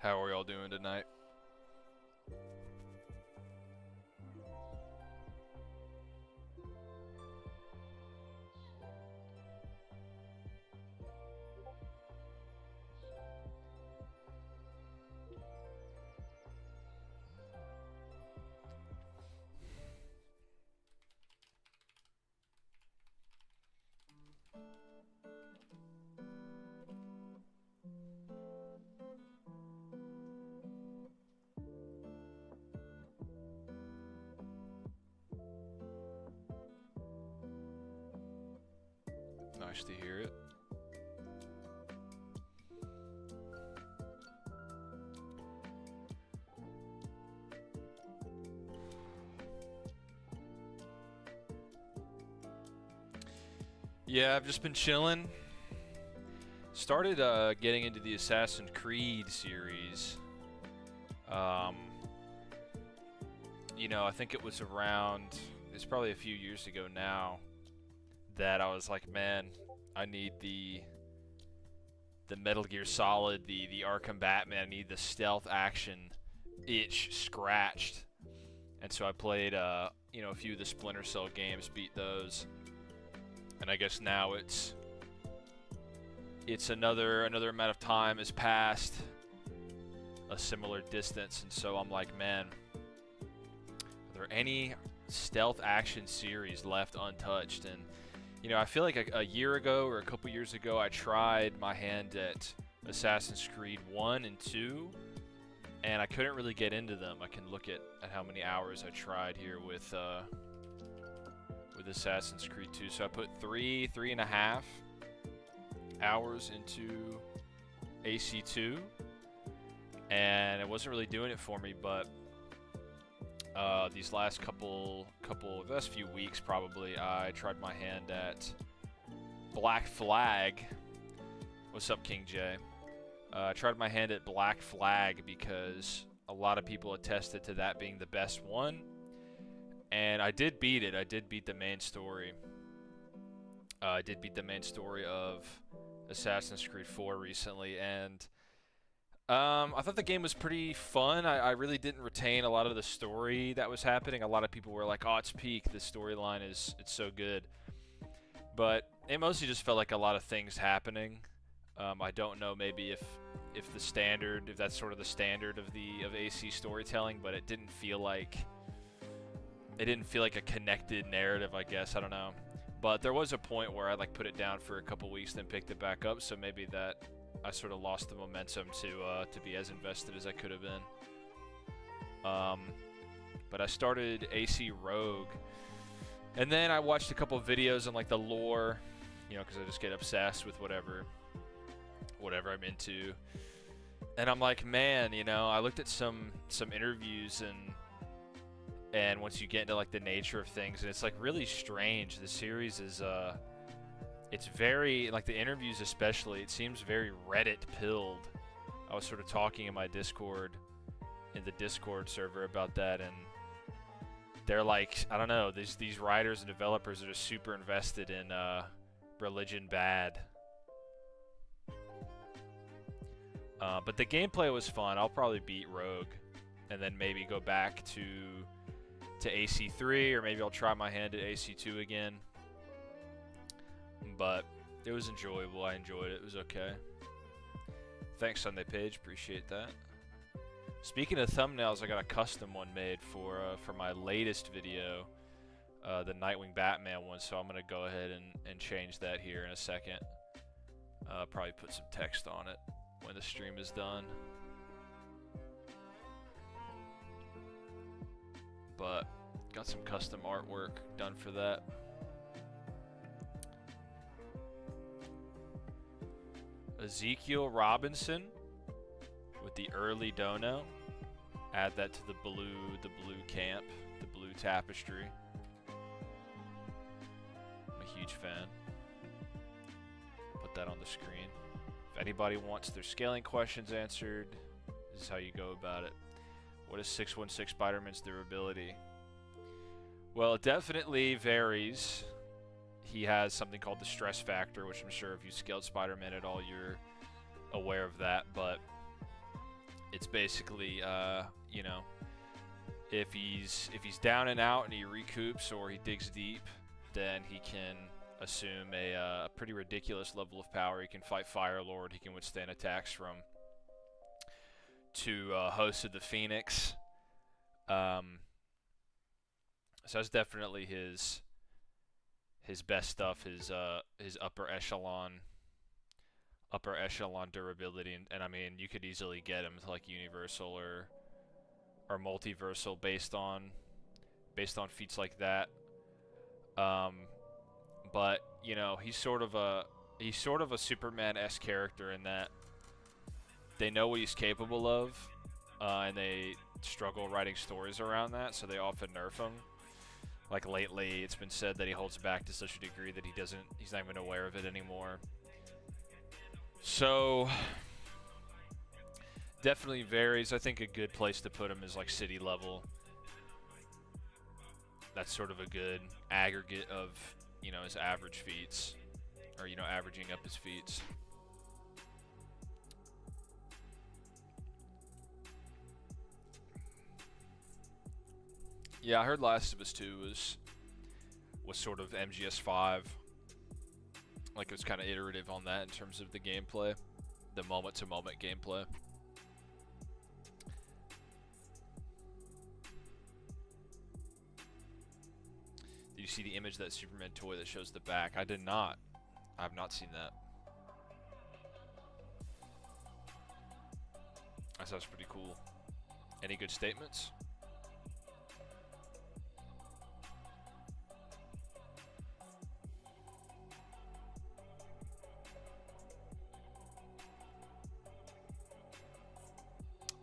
How are y'all doing tonight? Nice to hear it. Yeah, I've just been chilling. Started getting into the Assassin's Creed series. You know, I think it was around, it's probably a few years ago now, that I was like, man, I need the Metal Gear Solid, the Arkham Batman, I need the stealth action itch scratched. And so I played, you know, a few of the Splinter Cell games, beat those. And I guess now it's another amount of time has passed, a similar distance, and so I'm like, man, are there any stealth action series left untouched? And you know, I feel like a year ago or a couple years ago, I tried my hand at Assassin's Creed 1 and 2, and I couldn't really get into them. I can look at how many hours I tried here with Assassin's Creed 2. So I put 3.5 hours into AC2, and it wasn't really doing it for me, but these last last few weeks probably, I tried my hand at Black Flag. What's up, King J? I tried my hand at Black Flag because a lot of people attested to that being the best one. And I did beat it. I did beat the main story. I did beat the main story of Assassin's Creed 4 recently, and I thought the game was pretty fun. I really didn't retain a lot of the story that was happening. A lot of people were like, oh, it's peak. The storyline it's so good. But it mostly just felt like a lot of things happening. I don't know maybe if that's sort of the standard of AC storytelling, but it didn't feel like a connected narrative, I guess. I don't know. But there was a point where I like put it down for a couple weeks, then picked it back up, so maybe that I sort of lost the momentum to be as invested as I could have been. But I started AC Rogue, and then I watched a couple of videos on like the lore, you know, because I just get obsessed with whatever I'm into. And I'm like, man, you know, I looked at some interviews, and once you get into like the nature of things, and it's like really strange. The series is it's very, like the interviews especially, it seems very Reddit pilled. I was sort of talking in my Discord, in the Discord server about that, and they're like, I don't know, these writers and developers are just super invested in Religion Bad. But the gameplay was fun. I'll probably beat Rogue, and then maybe go back to AC3, or maybe I'll try my hand at AC2 again. But it was enjoyable. I enjoyed it. It was okay. Thanks, Sunday Page. Appreciate that. Speaking of thumbnails, I got a custom one made for my latest video, the Nightwing Batman one. So I'm gonna go ahead and change that here in a second. Probably put some text on it when the stream is done. But got some custom artwork done for that. Ezekiel Robinson with the early dono. Add that to the blue camp, the blue tapestry. I'm a huge fan. Put that on the screen. If anybody wants their scaling questions answered, this is how you go about it. What is 616 Spider-Man's durability? Well, it definitely varies. He has something called the stress factor, which I'm sure if you scaled Spider-Man at all, you're aware of that. But It's basically, you know, if he's down and out and he recoups or he digs deep, then he can assume a pretty ridiculous level of power. He can fight Fire Lord. He can withstand attacks from Host of the Phoenix. So that's definitely his best stuff. His upper echelon durability, and I mean you could easily get him to like universal or multiversal based on feats like that. But you know, he's sort of a Superman-esque character in that they know what he's capable of, and they struggle writing stories around that, so they often nerf him. Like lately, it's been said that he holds back to such a degree that he's not even aware of it anymore. So definitely varies. I think a good place to put him is like city level. That's sort of a good aggregate of, you know, his average feats, or, you know, averaging up his feats. Yeah, I heard Last of Us 2 was sort of MGS5. Like, it was kind of iterative on that in terms of the gameplay, the moment-to-moment gameplay. Did you see the image of that Superman toy that shows the back? I did not. I have not seen that. That sounds pretty cool. Any good statements?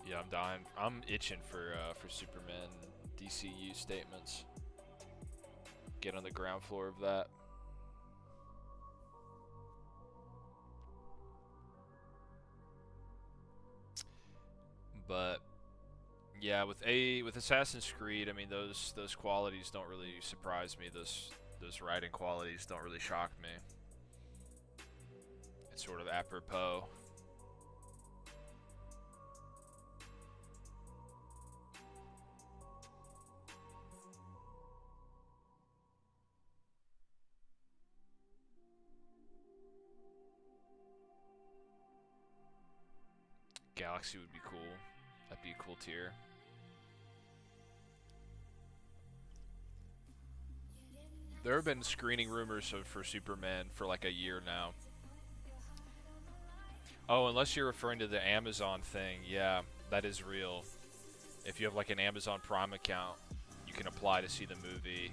Yeah, I'm dying. I'm itching for Superman DCU statements. Get on the ground floor of that. But yeah, with Assassin's Creed, I mean those qualities don't really surprise me. Those writing qualities don't really shock me. It's sort of apropos. Galaxy would be cool. That'd be a cool tier. There have been screening rumors for Superman for like a year now. Oh, unless you're referring to the Amazon thing, yeah, that is real. If you have like an Amazon Prime account, you can apply to see the movie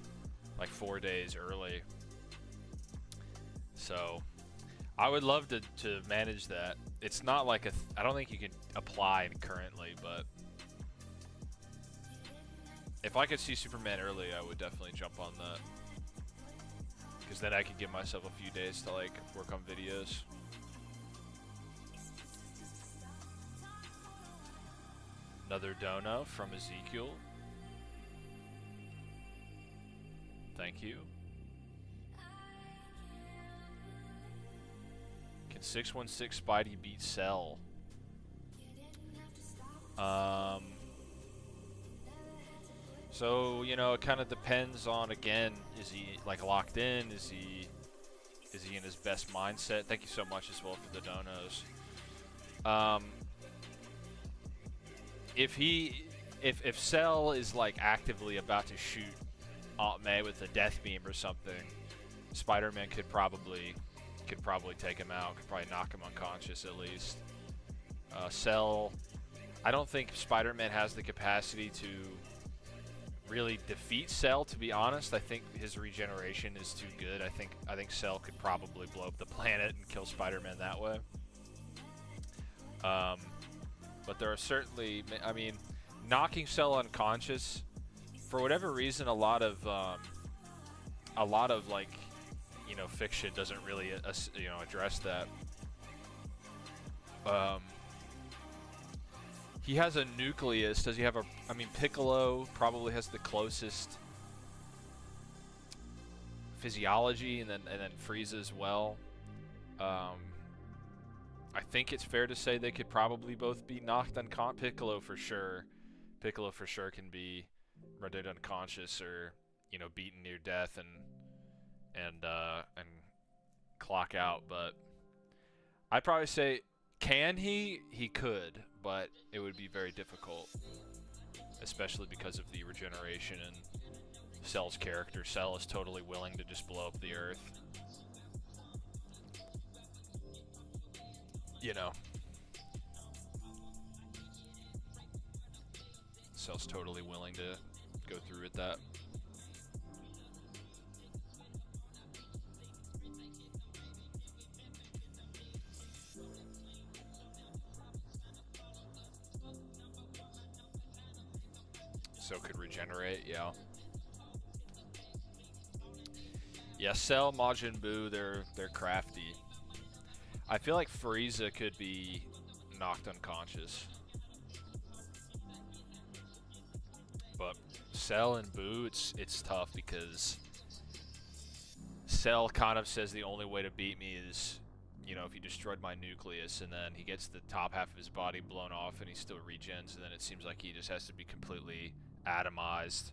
like 4 days early. So I would love to manage that. It's not like I don't think you can apply currently, but if I could see Superman early, I would definitely jump on that. Because then I could give myself a few days to like work on videos. Another dono from Ezekiel. Thank you. Can 616 Spidey beat Cell? So, you know, it kind of depends on, again, is he like locked in? Is he in his best mindset? Thank you so much as well for the donos. If Cell is like actively about to shoot Aunt May with a death beam or something, Spider-Man could probably take him out. Could probably knock him unconscious at least. Cell, I don't think Spider-Man has the capacity to really defeat Cell, to be honest. I think his regeneration is too good. I think Cell could probably blow up the planet and kill Spider-Man that way. But there are certainly, I mean, knocking Cell unconscious, for whatever reason, a lot of like, you know, fiction doesn't really you know, address that. He has a nucleus. Does he have a? I mean, Piccolo probably has the closest physiology, and then Frieza as well. I think it's fair to say they could probably both be knocked unconscious. Piccolo for sure. Piccolo for sure can be rendered unconscious or, you know, beaten near death and clock out. But I'd probably say, can he? He could, but it would be very difficult, especially because of the regeneration and Cell's character. Cell is totally willing to just blow up the Earth. You know. Cell's totally willing to go through with that. So could regenerate, yeah. Yeah, Cell, Majin Buu, they're crafty. I feel like Frieza could be knocked unconscious. But Cell and Buu, it's tough because Cell kind of says the only way to beat me is, you know, if he destroyed my nucleus, and then he gets the top half of his body blown off and he still regens, and then it seems like he just has to be completely atomized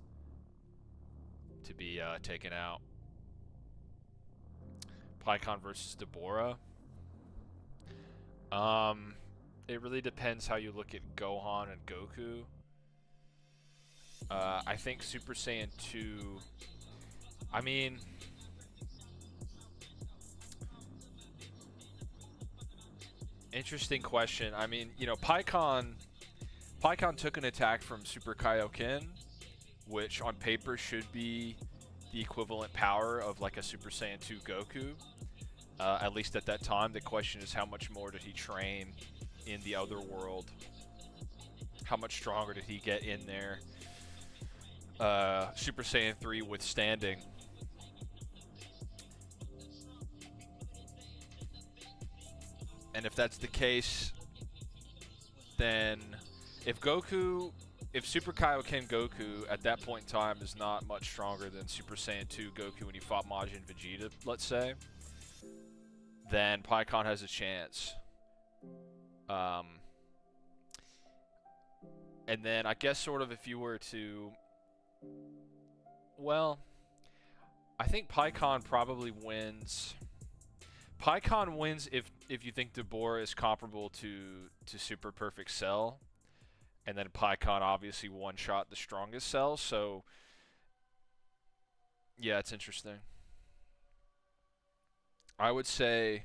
to be taken out. Pikkon versus Dabura. It really depends how you look at Gohan and Goku. I think Super Saiyan 2, I mean, interesting question. I mean, you know, Pikkon took an attack from Super Kaioken, which on paper should be the equivalent power of like a Super Saiyan 2 Goku. At least at that time. The question is, how much more did he train in the other world? How much stronger did he get in there? Super Saiyan 3 withstanding. And if that's the case, then if Super Kaioken Goku at that point in time is not much stronger than Super Saiyan 2 Goku when he fought Majin Vegeta, let's say, then Pikkon has a chance. And then I guess sort of if you were to, well, I think Pikkon probably wins. Pikkon wins if you think Dabura is comparable to Super Perfect Cell, and then Pikkon obviously one-shot the strongest Cell. So yeah, it's interesting. I would say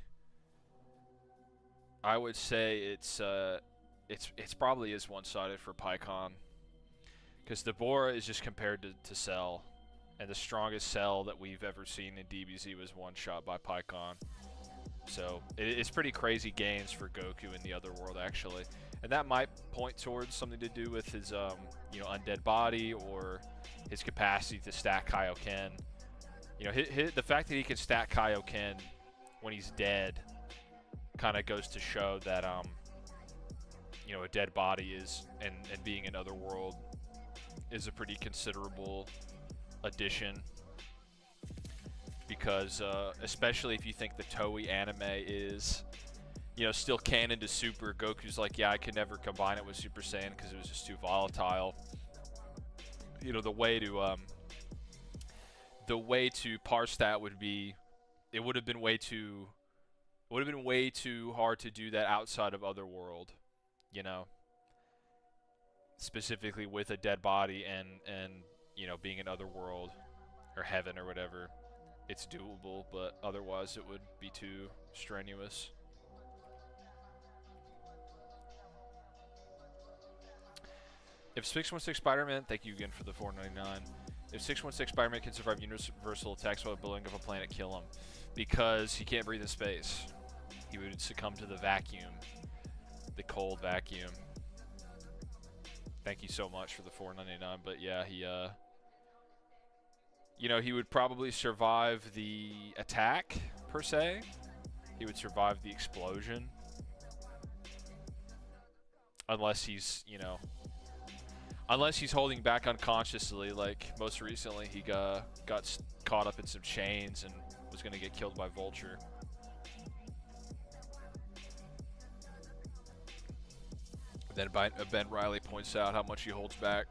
it's probably is one-sided for Pikkon, because Dabura is just compared to Cell, and the strongest Cell that we've ever seen in DBZ was one-shot by Pikkon. So it's pretty crazy gains for Goku in the other world, actually, and that might point towards something to do with his you know, undead body or his capacity to stack Kaioken. You know, the fact that he can stack Kaioken when he's dead kind of goes to show that you know, a dead body is and being in other world is a pretty considerable addition, because especially if you think the Toei anime is, you know, still canon to Super. Goku's like, yeah, I could never combine it with Super Saiyan because it was just too volatile. You know, the way to parse that would be, it would have been way too hard to do that outside of Otherworld, you know, specifically with a dead body and you know, being in Otherworld or Heaven or whatever. It's doable, but otherwise it would be too strenuous. If 616 Spider-Man, thank you again for the $4.99. If 616 Spider-Man can survive universal attacks while blowing up a planet, kill him. Because he can't breathe in space. He would succumb to the vacuum. The cold vacuum. Thank you so much for the $4.99. But yeah, he, you know, he would probably survive the attack, per se. He would survive the explosion. Unless he's, you know, unless he's holding back unconsciously, like most recently he got caught up in some chains and was going to get killed by Vulture. Then Ben Riley points out how much he holds back.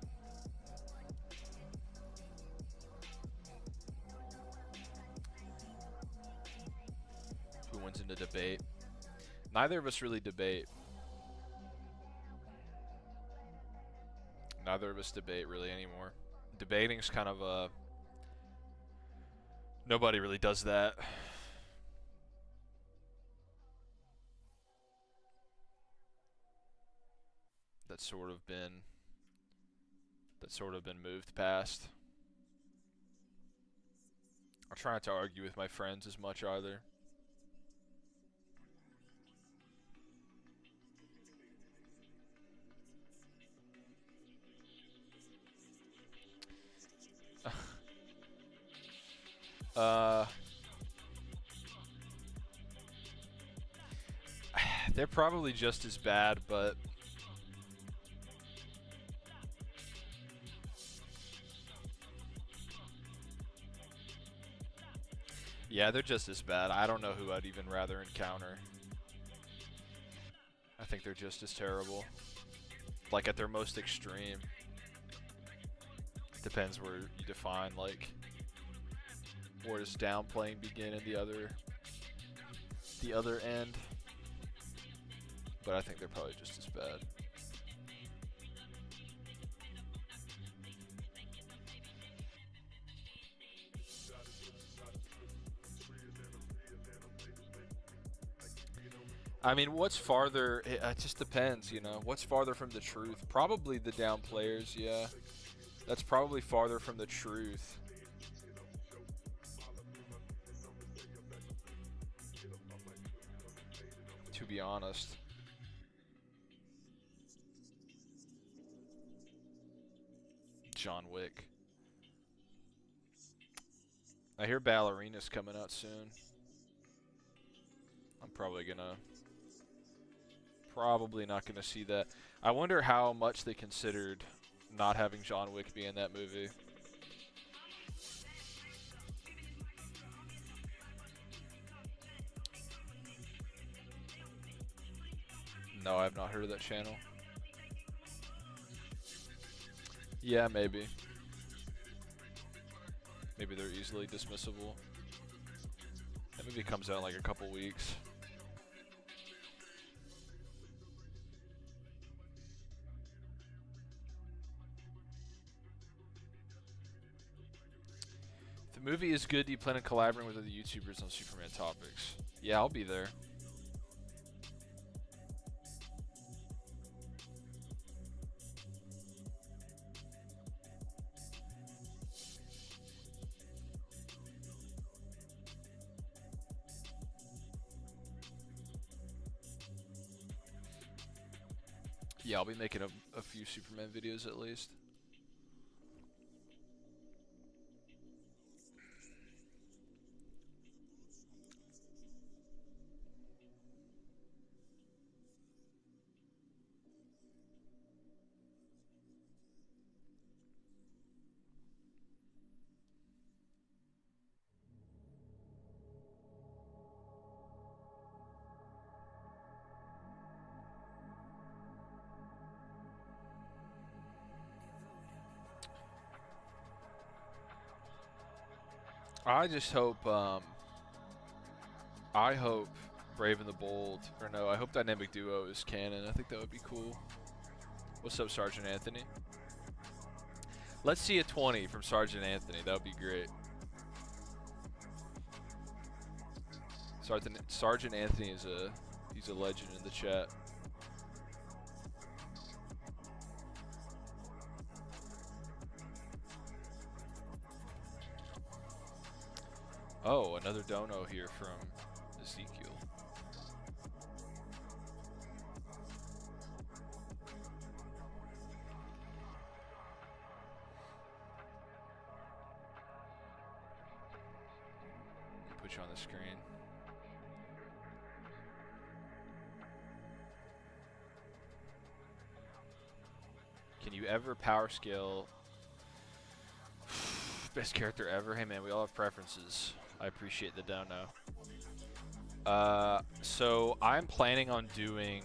Who wins in the debate? Neither of us really debate. Neither of us debate really anymore. Debating's kind of a... Nobody really does that. That's sort of been moved past. I try not to argue with my friends as much either. They're probably just as bad, but yeah, they're just as bad. I don't know who I'd even rather encounter. I think they're just as terrible. Like at their most extreme. Depends where you define, like, where does downplaying begin in the other end. But I think they're probably just as bad. I mean, what's farther? It just depends, you know. What's farther from the truth? Probably the downplayers, yeah. That's probably farther from the truth. To be honest. John Wick. I hear Ballerina's coming out soon. I'm probably not gonna see that. I wonder how much they considered not having John Wick be in that movie. No, I have not heard of that channel. Yeah, maybe. Maybe they're easily dismissible. That movie comes out in like a couple weeks. If the movie is good, do you plan on collaborating with other YouTubers on Superman topics? Yeah, I'll be there. Yeah, I'll be making a few Superman videos at least. I just hope, I hope Brave and the Bold, or no, I hope Dynamic Duo is canon. I think that would be cool. What's up, Sergeant Anthony? Let's see a 20 from Sergeant Anthony. That would be great. Sergeant Anthony is he's a legend in the chat. Oh, another dono here from Ezekiel. Put you on the screen. Can you ever power scale best character ever? Hey man, we all have preferences. I appreciate the dono. So I'm planning on doing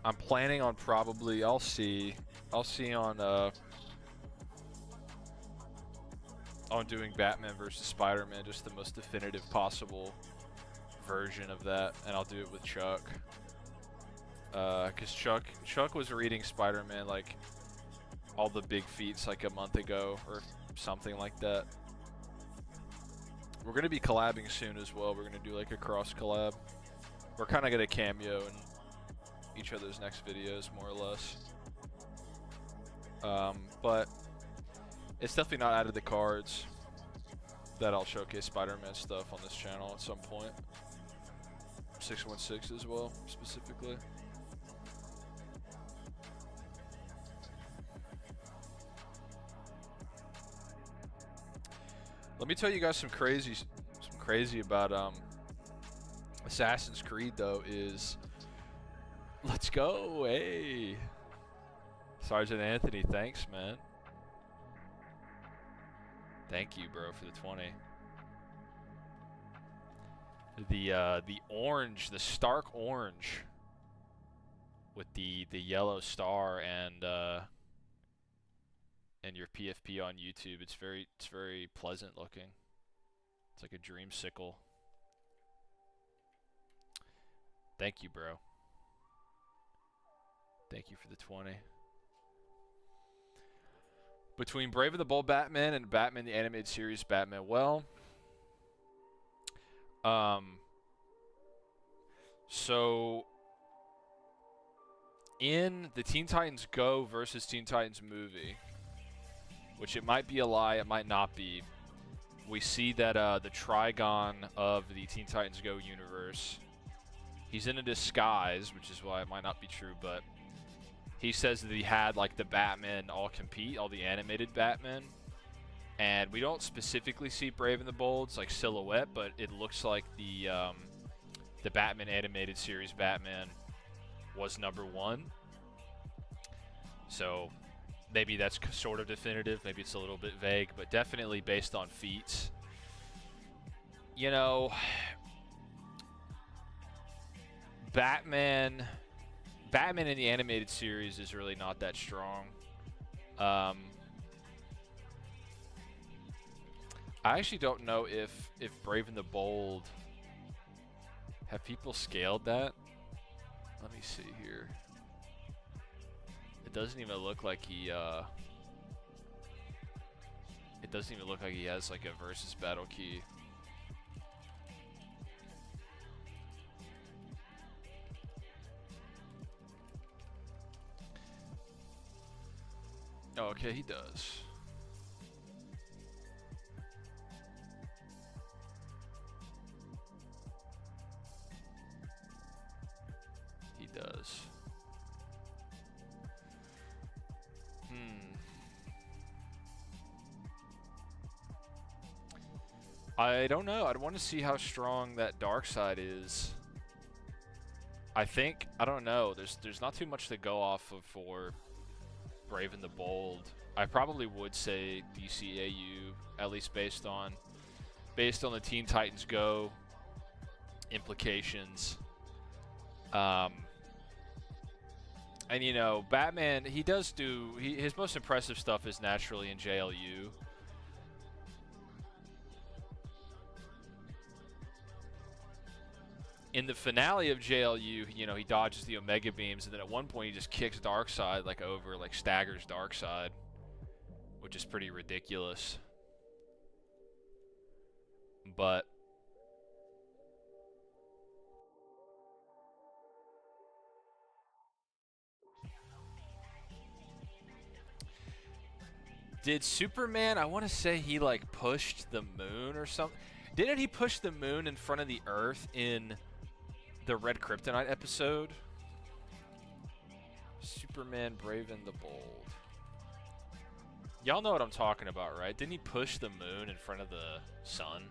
I'm planning on probably, I'll see on doing Batman versus Spider-Man, just the most definitive possible version of that, and I'll do it with Chuck. Cause Chuck was reading Spider-Man like all the big feats like a month ago or something like that. We're gonna be collabing soon as well. We're gonna do like a cross collab. We're kind of gonna cameo in each other's next videos, more or less. But it's definitely not out of the cards that I'll showcase Spider-Man stuff on this channel at some point. 616 as well, specifically. Let me tell you guys some crazy about Assassin's Creed though. Is let's go, hey, Sergeant Anthony, thanks man. Thank you, bro, for the 20. The orange, the stark orange, with the yellow star and your PFP on YouTube. It's very pleasant looking. It's like a dreamsicle. Thank you, bro. Thank you for the 20. Between Brave and the Bold Batman and Batman the Animated Series Batman, well, so in the Teen Titans Go versus Teen Titans movie, which it might be a lie, it might not be, we see that the Trigon of the Teen Titans Go universe, he's in a disguise, which is why it might not be true, but he says that he had like the Batman all compete, all the animated Batman, and we don't specifically see Brave and the Bold's like silhouette, but it looks like the Batman animated series Batman was #1. So maybe that's sort of definitive, maybe it's a little bit vague, but definitely based on feats. You know, Batman in the animated series is really not that strong. I actually don't know if Brave and the Bold, have people scaled that? Let me see here. It doesn't even look like he it doesn't even look like he has like a versus battle key. Oh, okay, he does. He does. I don't know. I'd want to see how strong that dark side is. I think, I don't know. There's not too much to go off of for Brave and the Bold. I probably would say DCAU, at least based on the Teen Titans Go implications. And you know, Batman, he does do his most impressive stuff is naturally in JLU. In the finale of JLU, you know, he dodges the Omega Beams, and then at one point he just kicks Darkseid like over, like staggers Darkseid, which is pretty ridiculous. But did Superman, I want to say he like pushed the moon or something. Didn't he push the moon in front of the Earth in the Red Kryptonite episode? Superman, Brave and the Bold. Y'all know what I'm talking about, right? Didn't he push the moon in front of the sun?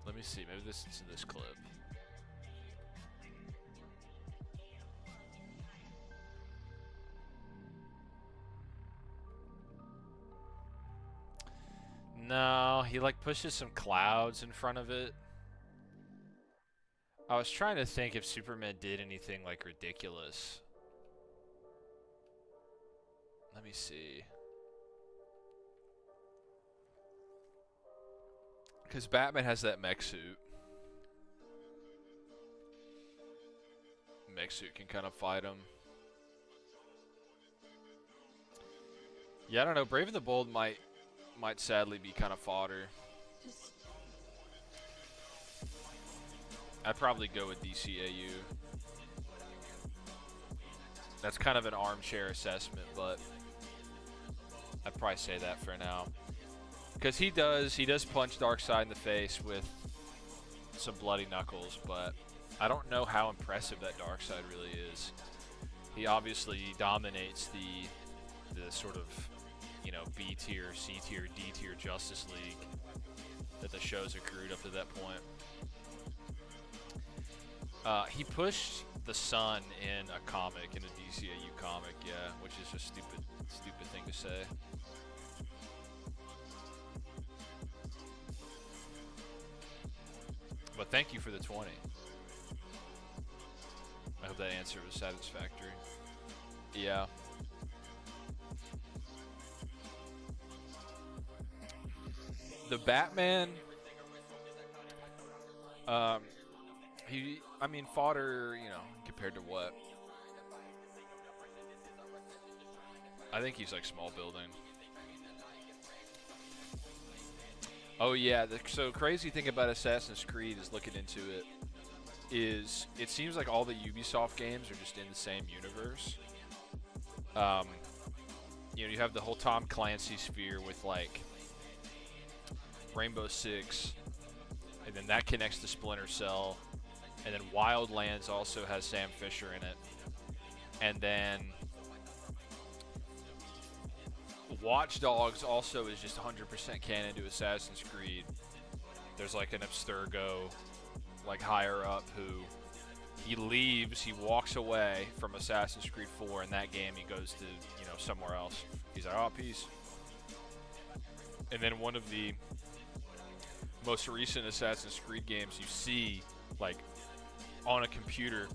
Let me see. Maybe this is in this clip. No, he like pushes some clouds in front of it. I was trying to think if Superman did anything like ridiculous. Let me see. Because Batman has that mech suit. Mech suit can kind of fight him. Yeah, I don't know. Brave and the Bold might sadly be kind of fodder. I'd probably go with DCAU. That's kind of an armchair assessment, but I'd probably say that for now. Because he does punch Darkseid in the face with some bloody knuckles, but I don't know how impressive that Darkseid really is. He obviously dominates the sort of, you know, B tier, C tier, D tier Justice League that the shows accrued up to that point. He pushed the Sun in a comic, in a DCAU comic, yeah, which is a stupid thing to say. But thank you for the 20. I hope that answer was satisfactory. Yeah. The Batman, I mean, fodder, you know, compared to what? I think he's like small building. Oh yeah, so crazy thing about Assassin's Creed is looking into it is it seems like all the Ubisoft games are just in the same universe. You know, you have the whole Tom Clancy sphere with like Rainbow Six, and then that connects to Splinter Cell, and then Wildlands also has Sam Fisher in it, and then Watch Dogs also is just 100% canon to Assassin's Creed. There's like an Abstergo, like higher up, who he leaves, he walks away from Assassin's Creed 4 in that game, he goes to, you know, somewhere else. He's like, oh, peace. And then one of the most recent Assassin's Creed games, you see, like, on a computer,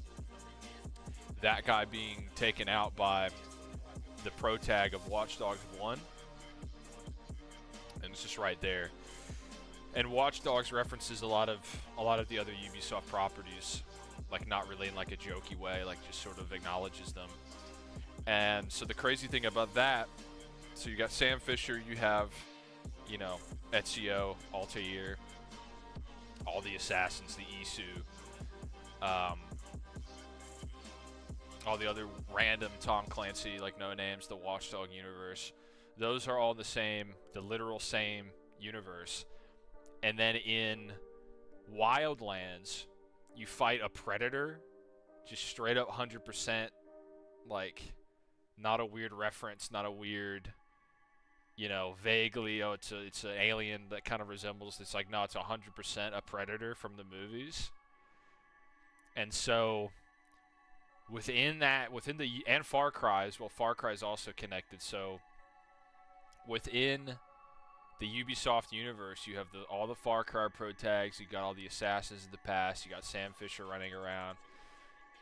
that guy being taken out by the pro tag of Watch Dogs 1, and it's just right there. And Watch Dogs references a lot of the other Ubisoft properties, like not really in like a jokey way, like just sort of acknowledges them. And so the crazy thing about that, so you got Sam Fisher, you have, you know, Ezio, Altair, all the assassins, the Isu, all the other random Tom Clancy, like no names, the Watchdog universe. Those are all the literal same universe. And then in Wildlands, you fight a predator, just straight up 100%, like, not a weird reference, not a weird, you know, vaguely, oh, it's an alien that kind of resembles, it's like, no, it's 100% a predator from the movies. And so within the and Far Cry, well, Far Cry is also connected. So within the Ubisoft universe, you have all the Far Cry pro tags. You got all the assassins of the past. You got Sam Fisher running around.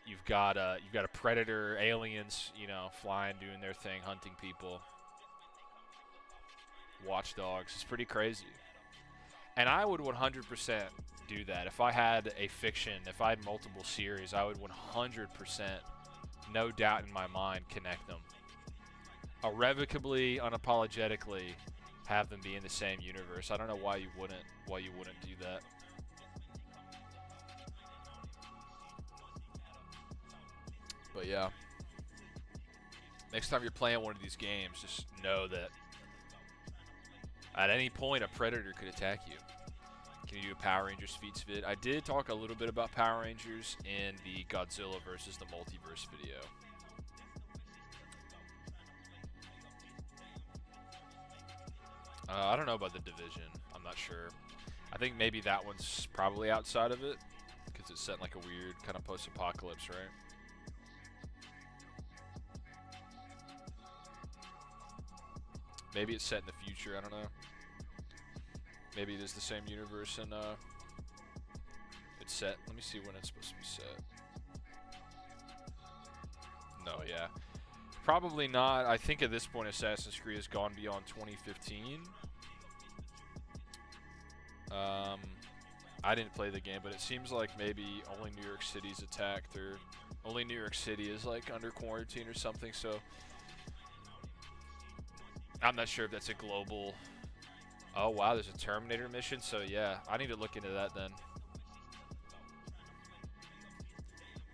You've got a predator, aliens, you know, flying, doing their thing, hunting people. Watch Dogs. It's pretty crazy. And I would 100% do that. If I had a fiction, if I had multiple series, I would 100%, no doubt in my mind, connect them. Irrevocably, unapologetically, have them be in the same universe. I don't know why you wouldn't do that. But yeah. Next time you're playing one of these games, just know that at any point a predator could attack you. Can you do a Power Rangers feats vid? I did talk a little bit about Power Rangers in the Godzilla versus the Multiverse video. I don't know about the Division. I'm not sure. I think maybe that one's probably outside of it because it's set in like a weird kind of post-apocalypse, right? Maybe it's set in the future. I don't know. Maybe it is the same universe and it's set. Let me see when it's supposed to be set. No, yeah. Probably not. I think at this point Assassin's Creed has gone beyond 2015. I didn't play the game, but it seems like maybe only New York City's attacked, or only New York City is like under quarantine or something, so I'm not sure if that's a global. Oh wow, there's a Terminator mission, so yeah, I need to look into that then.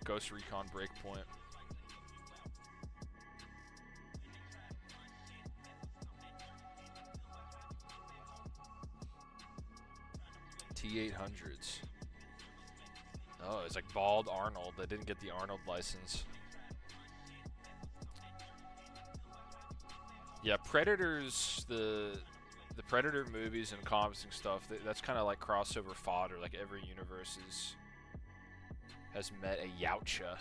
Ghost Recon Breakpoint. T800s. Oh, it's like Bald Arnold. They didn't get the Arnold license. Yeah, Predators, the Predator movies and comics and stuff, that's kind of like crossover fodder. Like every universe has met a Yautja.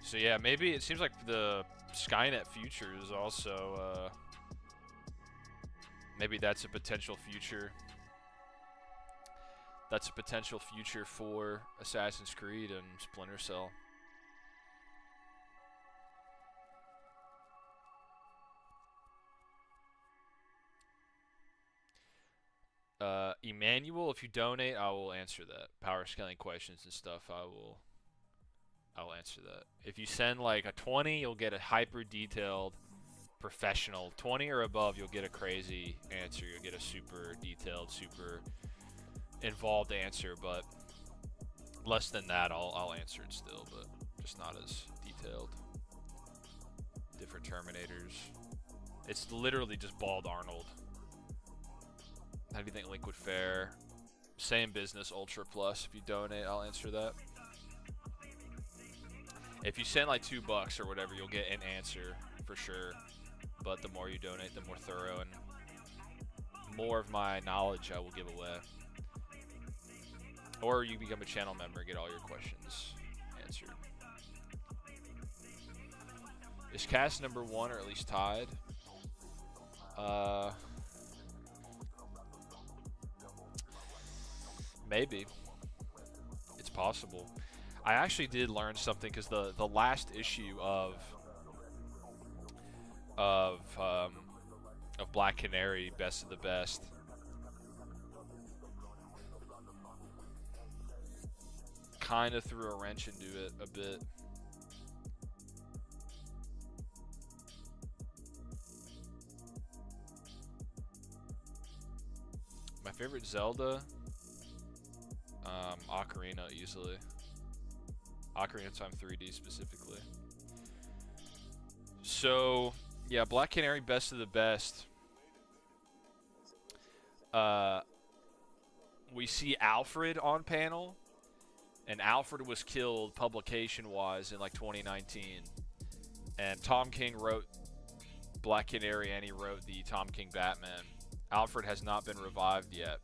So yeah, maybe it seems like the Skynet future is also, maybe that's a potential future. That's a potential future for Assassin's Creed and Splinter Cell. Emmanuel, if you donate, I will answer that. Power scaling questions and stuff, I'll answer that. If you send like a 20, you'll get a hyper detailed professional. 20 or above, you'll get a crazy answer. You'll get a super detailed, super involved answer, but less than that, I'll answer it still, but just not as detailed. Different Terminators. It's literally just Bald Arnold. How do you think Link would fare? Same business, Ultra Plus. If you donate, I'll answer that. If you send like $2 or whatever, you'll get an answer for sure. But the more you donate, the more thorough and more of my knowledge I will give away. Or you become a channel member and get all your questions answered. Is cast number 1 or at least tied? Maybe. It's possible. I actually did learn something because the last issue of Black Canary, Best of the Best, kind of threw a wrench into it a bit. My favorite Zelda, Ocarina easily. Ocarina of Time 3D specifically. So, yeah, Black Canary, Best of the Best. We see Alfred on panel, and Alfred was killed publication-wise in like 2019. And Tom King wrote Black Canary, and he wrote the Tom King Batman. Alfred has not been revived yet.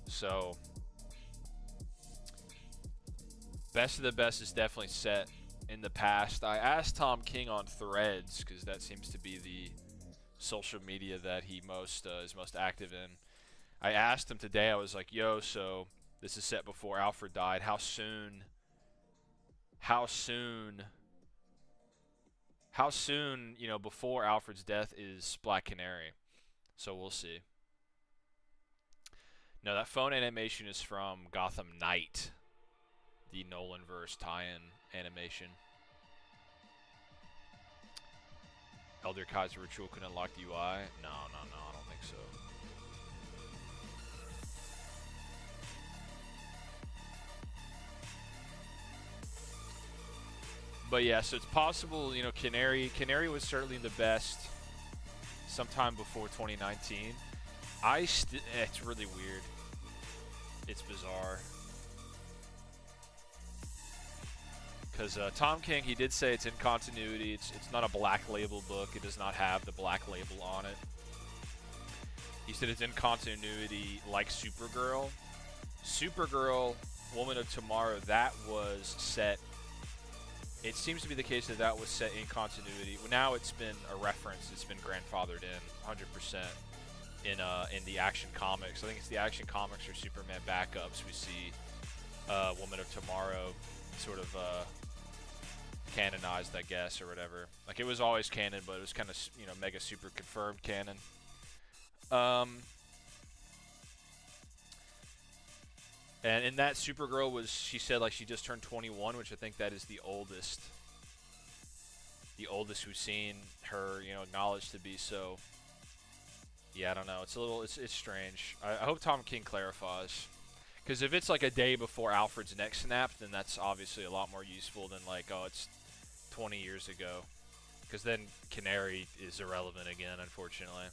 So, Best of the Best is definitely set in the past. I asked Tom King on Threads, because that seems to be the social media that he is most active in. I asked him today, I was like, yo, so this is set before Alfred died. How soon, you know, before Alfred's death is Black Canary? So we'll see. No, that phone animation is from Gotham Knight, the Nolanverse tie-in animation. Elder Kai's ritual can unlock the UI? No, I don't think so. But yeah, so it's possible, you know, Canary was certainly the best sometime before 2019. It's really weird. It's bizarre. Because Tom King, he did say it's in continuity. It's not a Black Label book. It does not have the Black Label on it. He said it's in continuity like Supergirl. Supergirl, Woman of Tomorrow, that was set. It seems to be the case that that was set in continuity. Now it's been a reference. It's been grandfathered in 100% in the Action Comics. I think it's the Action Comics or Superman backups. We see Woman of Tomorrow sort of canonized, I guess, or whatever. Like, it was always canon, but it was kind of, you know, mega super confirmed canon. And in that, Supergirl was, she said, like, she just turned 21, which I think that is the oldest we've seen her, you know, acknowledged to be. So yeah, I don't know, it's a little, it's strange. I hope Tom King clarifies, because if it's like a day before Alfred's neck snapped, then that's obviously a lot more useful than like, oh, it's 20 years ago, because then Canary is irrelevant again, unfortunately.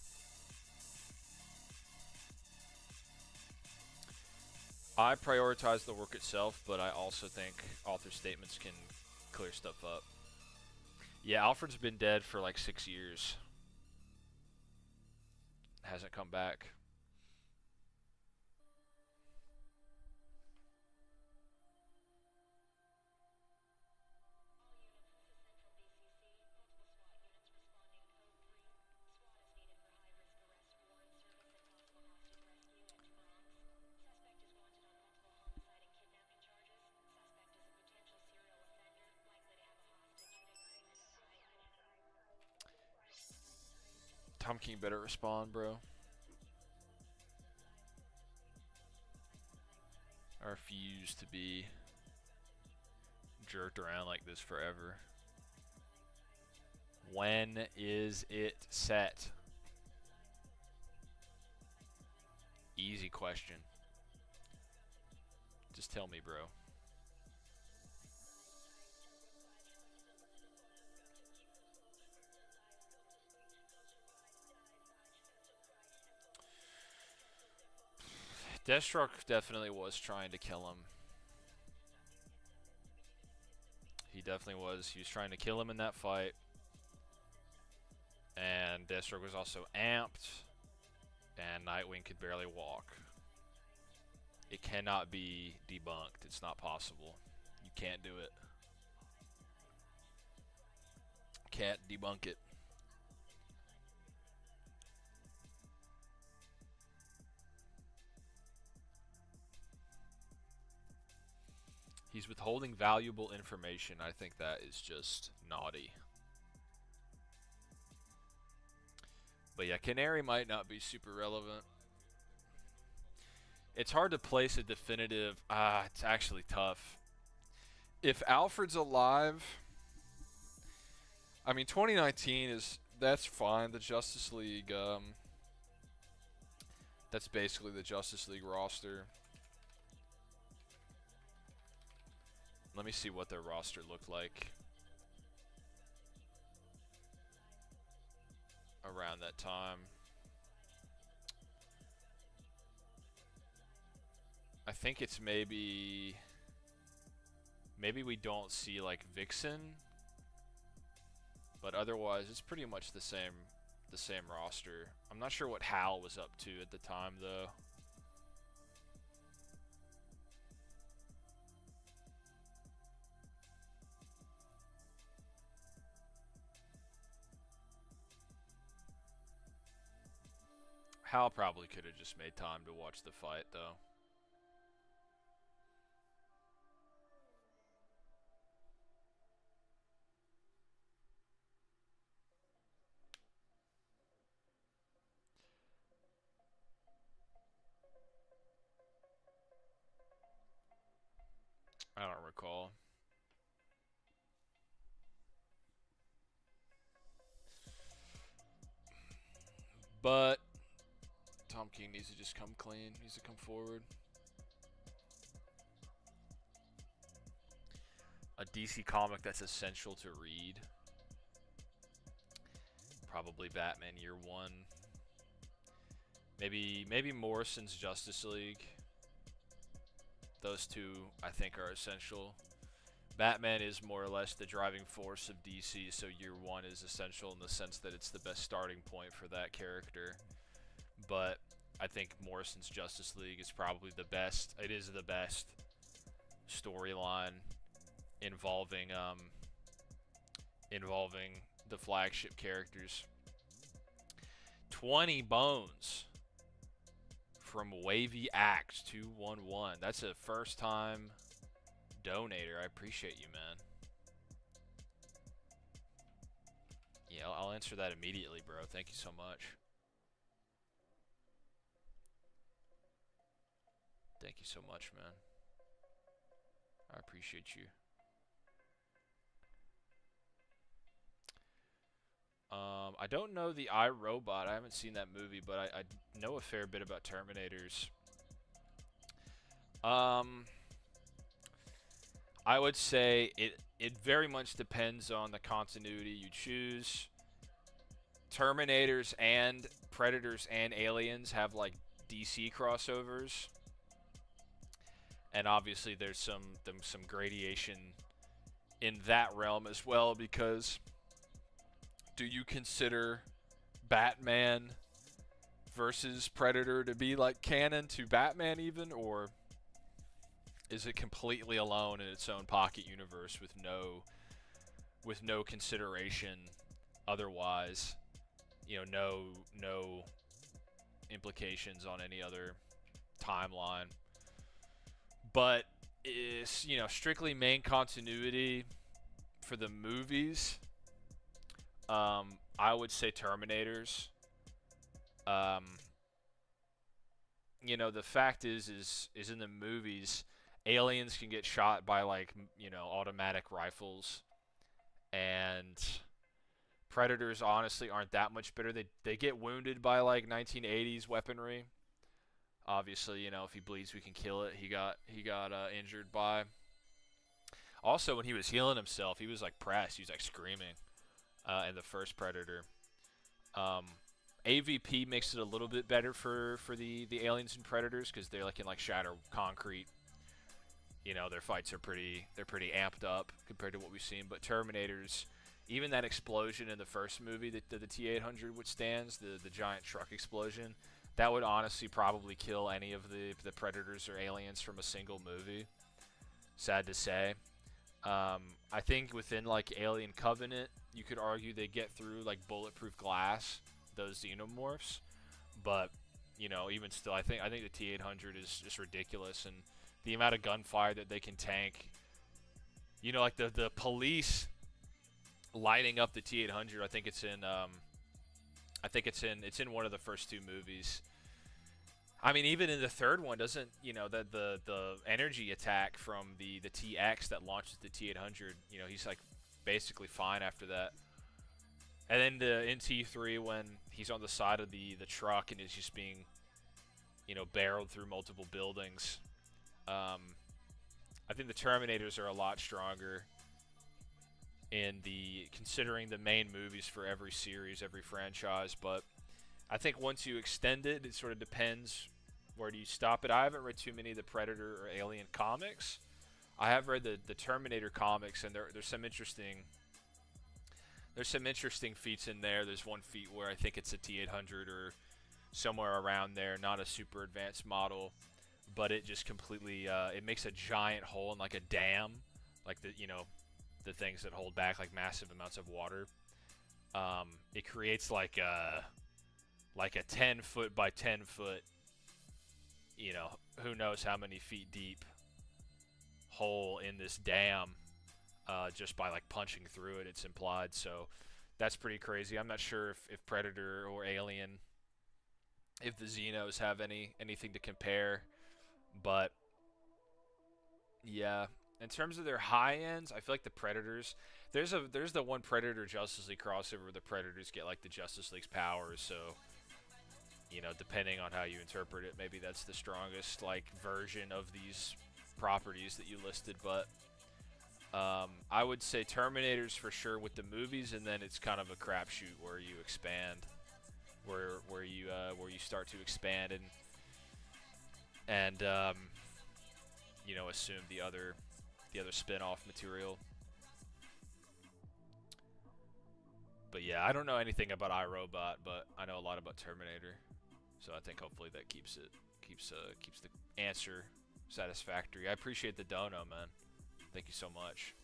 I prioritize the work itself, but I also think author statements can clear stuff up. Yeah, Alfred's been dead for like 6 years. Hasn't come back. Tom King better respond, bro. I refuse to be jerked around like this forever. When is it set? Easy question. Just tell me, bro. Deathstroke definitely was trying to kill him. He definitely was. He was trying to kill him in that fight. And Deathstroke was also amped. And Nightwing could barely walk. It cannot be debunked. It's not possible. You can't do it. Can't debunk it. He's withholding valuable information. I think that is just naughty. But yeah, Canary might not be super relevant. It's hard to place a definitive... it's actually tough. If Alfred's alive... I mean, 2019 is... That's fine. The Justice League... that's basically the Justice League roster. Let me see what their roster looked like around that time. I think it's maybe we don't see like Vixen, but otherwise it's pretty much the same roster. I'm not sure what Hal was up to at the time though. Hal probably could have just made time to watch the fight, though. I don't recall. But Tom King needs to just come clean. Needs to come forward. A DC comic that's essential to read. Probably Batman Year One. Maybe Morrison's Justice League. Those two, I think, are essential. Batman is more or less the driving force of DC, so year one is essential in the sense that it's the best starting point for that character. But I think Morrison's Justice League is probably the best. It is the best storyline involving the flagship characters. 20 bones from Wavy Axe 211. That's a first time donator. I appreciate you, man. Yeah, I'll answer that immediately, bro. Thank you so much. Thank you so much, man. I appreciate you. I don't know the iRobot. I haven't seen that movie, but I know a fair bit about Terminators. I would say it very much depends on the continuity you choose. Terminators and Predators and Aliens have like DC crossovers, and obviously there's some gradation in that realm as well, because do you consider Batman versus Predator to be like canon to Batman even, or is it completely alone in its own pocket universe with no consideration otherwise? You know, no implications on any other timeline. But is, you know, strictly main continuity for the movies, I would say Terminators. You know, the fact is in the movies, aliens can get shot by, like, you know, automatic rifles, and Predators honestly aren't that much better. They get wounded by like 1980s weaponry. Obviously, you know, if he bleeds, we can kill it. He got injured by. Also, when he was healing himself, he was like pressed. He was like screaming. In the first Predator. AVP makes it a little bit better for the aliens and Predators, because they can like shatter concrete. You know, their fights are pretty amped up compared to what we've seen. But Terminators, even that explosion in the first movie that the T-800 withstands, the giant truck explosion, that would honestly probably kill any of the Predators or aliens from a single movie. Sad to say. I think within like Alien Covenant, you could argue they get through like bulletproof glass, those xenomorphs, but you know, even still, I think the T-800 is just ridiculous, and the amount of gunfire that they can tank. You know, like the police lighting up the T-800. I think it's in one of the first two movies. I mean, even in the third one, doesn't, you know, the energy attack from the TX that launches the T-800, you know, he's like basically fine after that. And then in T3, when he's on the side of the truck and is just being, you know, barreled through multiple buildings. I think the Terminators are a lot stronger considering the main movies for every series, every franchise, but I think once you extend it, it sort of depends where do you stop it. I haven't read too many of the Predator or Alien comics. I have read the Terminator comics, and there's some interesting feats in there. There's one feat where I think it's a T-800 or somewhere around there, not a super advanced model, but it just completely it makes a giant hole in like a dam, like the things that hold back like massive amounts of water. It creates like a 10-foot by 10-foot, you know, who knows how many feet deep hole in this dam, just by like punching through it, it's implied. So that's pretty crazy. I'm not sure if Predator or Alien, if the Xenos have anything to compare, but yeah, in terms of their high ends, I feel like the Predators, there's the one Predator Justice League crossover where the Predators get like the Justice League's powers, so you know, depending on how you interpret it, maybe that's the strongest like version of these properties that you listed. But I would say Terminators for sure with the movies, and then it's kind of a crapshoot where you expand, where you start to expand and you know, assume the other the other spin-off material. But yeah, I don't know anything about iRobot, but I know a lot about Terminator. So I think hopefully that keeps the answer satisfactory. I appreciate the dono, man. Thank you so much.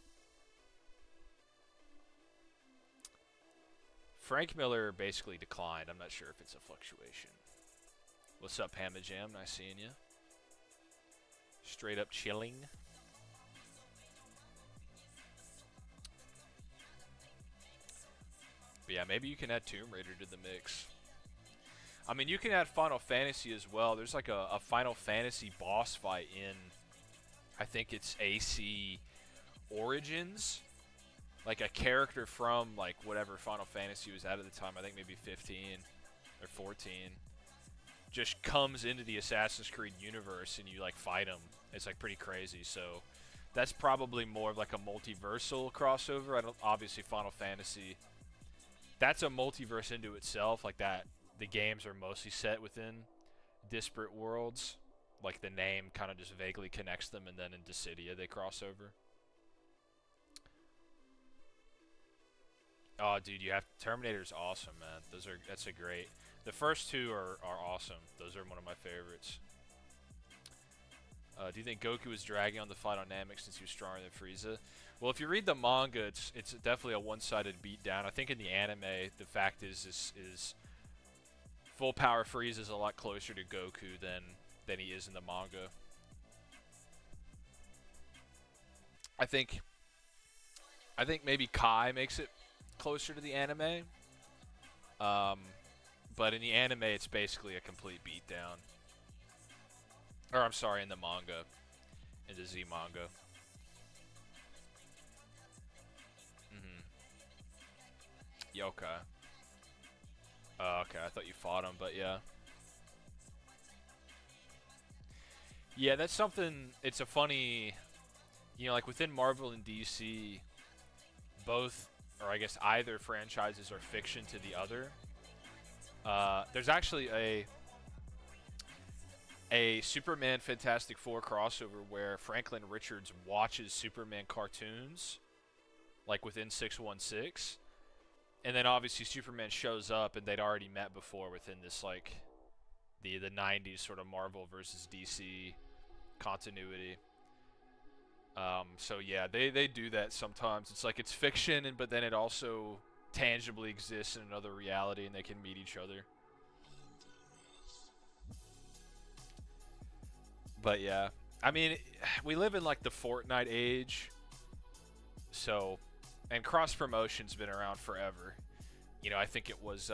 Frank Miller basically declined. I'm not sure if it's a fluctuation. What's up, Hamma Jam? Nice seeing you. Straight up chilling. But yeah, maybe you can add Tomb Raider to the mix. I mean, you can add Final Fantasy as well. There's like a Final Fantasy boss fight in, I think it's AC Origins. Like a character from like whatever Final Fantasy was at the time. I think maybe 15 or 14. Just comes into the Assassin's Creed universe and you like fight him. It's like pretty crazy. So that's probably more of like a multiversal crossover. I don't, obviously Final Fantasy, that's a multiverse into itself. Like that, the games are mostly set within disparate worlds. Like the name kind of just vaguely connects them, and then in Dissidia they cross over. Oh, dude, you have Terminator's awesome, man. That's a great. The first two are awesome. Those are one of my favorites. Do you think Goku was dragging on the fight on Namek since he was stronger than Frieza? Well, if you read the manga, it's definitely a one-sided beatdown. I think in the anime, the fact is full power Frieza is a lot closer to Goku than he is in the manga. I think maybe Kai makes it closer to the anime. But in the anime, it's basically a complete beatdown. Or I'm sorry, in the manga, in the Z manga. Yeah, okay. Okay, I thought you fought him, but yeah. Yeah, that's something, it's a funny, you know, like within Marvel and DC, both, or I guess either franchises are fiction to the other. There's actually a Superman Fantastic Four crossover where Franklin Richards watches Superman cartoons, like within 616. And then obviously Superman shows up, and they'd already met before within this like the 90s sort of Marvel versus DC continuity. So yeah, they do that sometimes. It's like it's fiction, but then it also tangibly exists in another reality, and they can meet each other. But yeah, I mean, we live in like the Fortnite age, so. And cross-promotion's been around forever. You know, I think it was,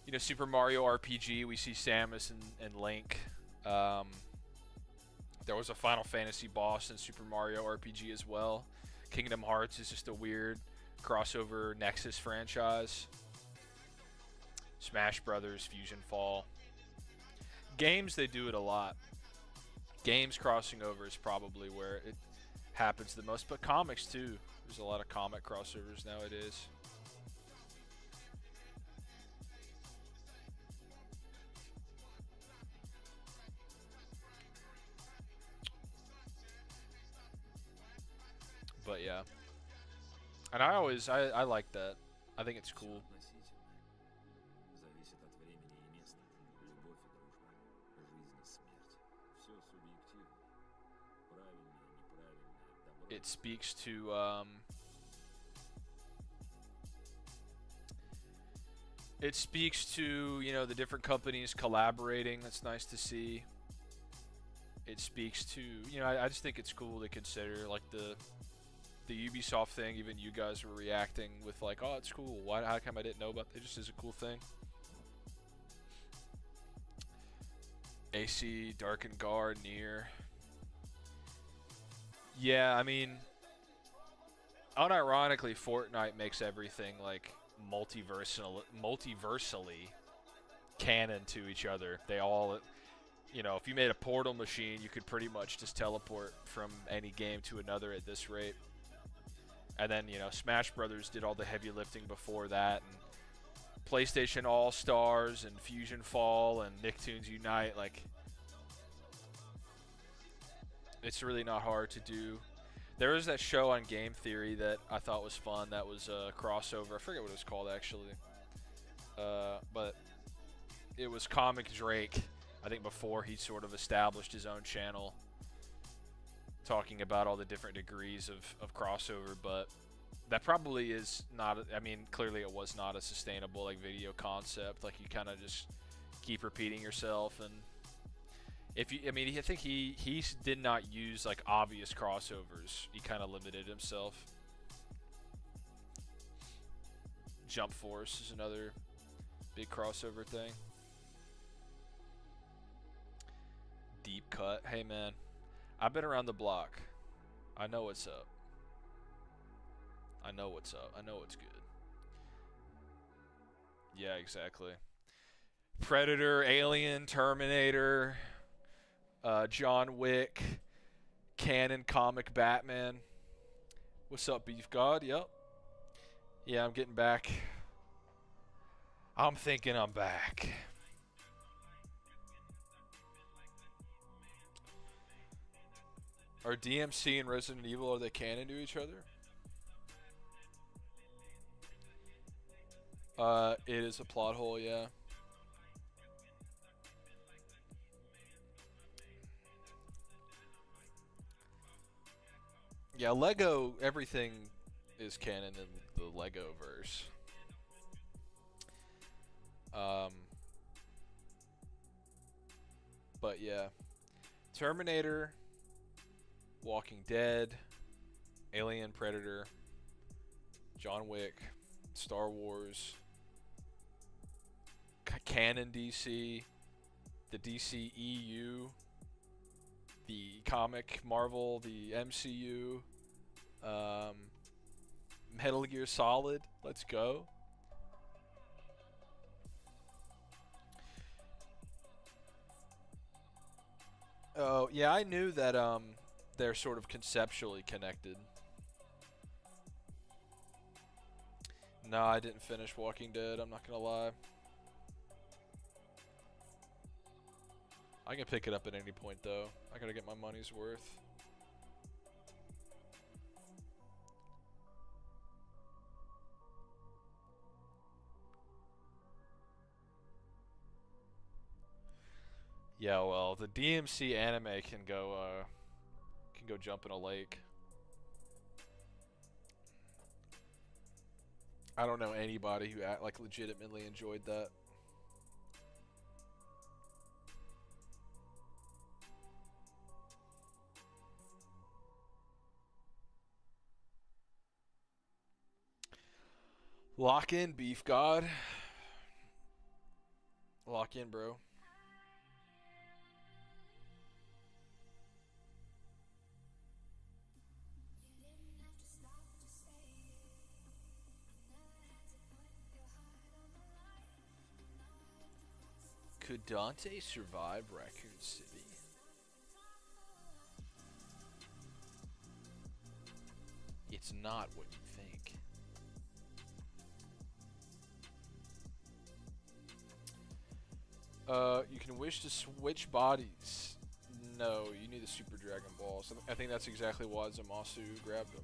you know, Super Mario RPG, we see Samus and Link. There was a Final Fantasy boss in Super Mario RPG as well. Kingdom Hearts is just a weird crossover Nexus franchise. Smash Brothers, Fusion Fall. Games, they do it a lot. Games crossing over is probably where it happens the most, but comics too. There's a lot of comic crossovers nowadays. But yeah, and I like that. I think it's cool. It speaks to you know, the different companies collaborating. That's nice to see. It speaks to, you know, I just think it's cool to consider like the Ubisoft thing. Even you guys were reacting with like, oh, it's cool. How come I didn't know about it? It just is a cool thing. AC, Darkened Guard, Nier. Yeah, I mean, unironically, Fortnite makes everything like multiversally canon to each other. They all, you know, if you made a Portal machine, you could pretty much just teleport from any game to another at this rate. And then, you know, Smash Brothers did all the heavy lifting before that, and PlayStation All-Stars and Fusion Fall and Nicktoons Unite, like, It's really not hard to do. There was that show on Game Theory that I thought was fun. That was a crossover. I forget what it was called actually. But it was Comic Drake. I think before he sort of established his own channel, talking about all the different degrees of crossover. But that probably is not. I mean, clearly it was not a sustainable like video concept. Like you kind of just keep repeating yourself and. If you, I mean, I think he did not use like obvious crossovers. He kind of limited himself. Jump Force is another big crossover thing. Deep Cut. Hey man, I've been around the block. I know what's up. I know what's up. I know what's good. Yeah, exactly. Predator, Alien, Terminator. John Wick, canon comic Batman. What's up, Beef God? Yep. Yeah, I'm getting back. I'm thinking I'm back. Are DMC and Resident Evil, are they canon to each other? It is a plot hole, yeah. Yeah, Lego, everything is canon in the Lego verse. But yeah, Terminator, Walking Dead, Alien, Predator, John Wick, Star Wars, canon DC, the DCEU, the comic Marvel, the MCU, Metal Gear Solid, let's go. Oh, yeah, I knew that they're sort of conceptually connected. No, I didn't finish Walking Dead, I'm not gonna lie. I can pick it up at any point though. I gotta get my money's worth. Yeah, well, the DMC anime can go jump in a lake. I don't know anybody who like legitimately enjoyed that. Lock in, Beef God. Lock in, bro. Could Dante survive Raccoon City? It's not what you think. You can wish to switch bodies. No, you need the Super Dragon Ball. So I think that's exactly why Zamasu grabbed him.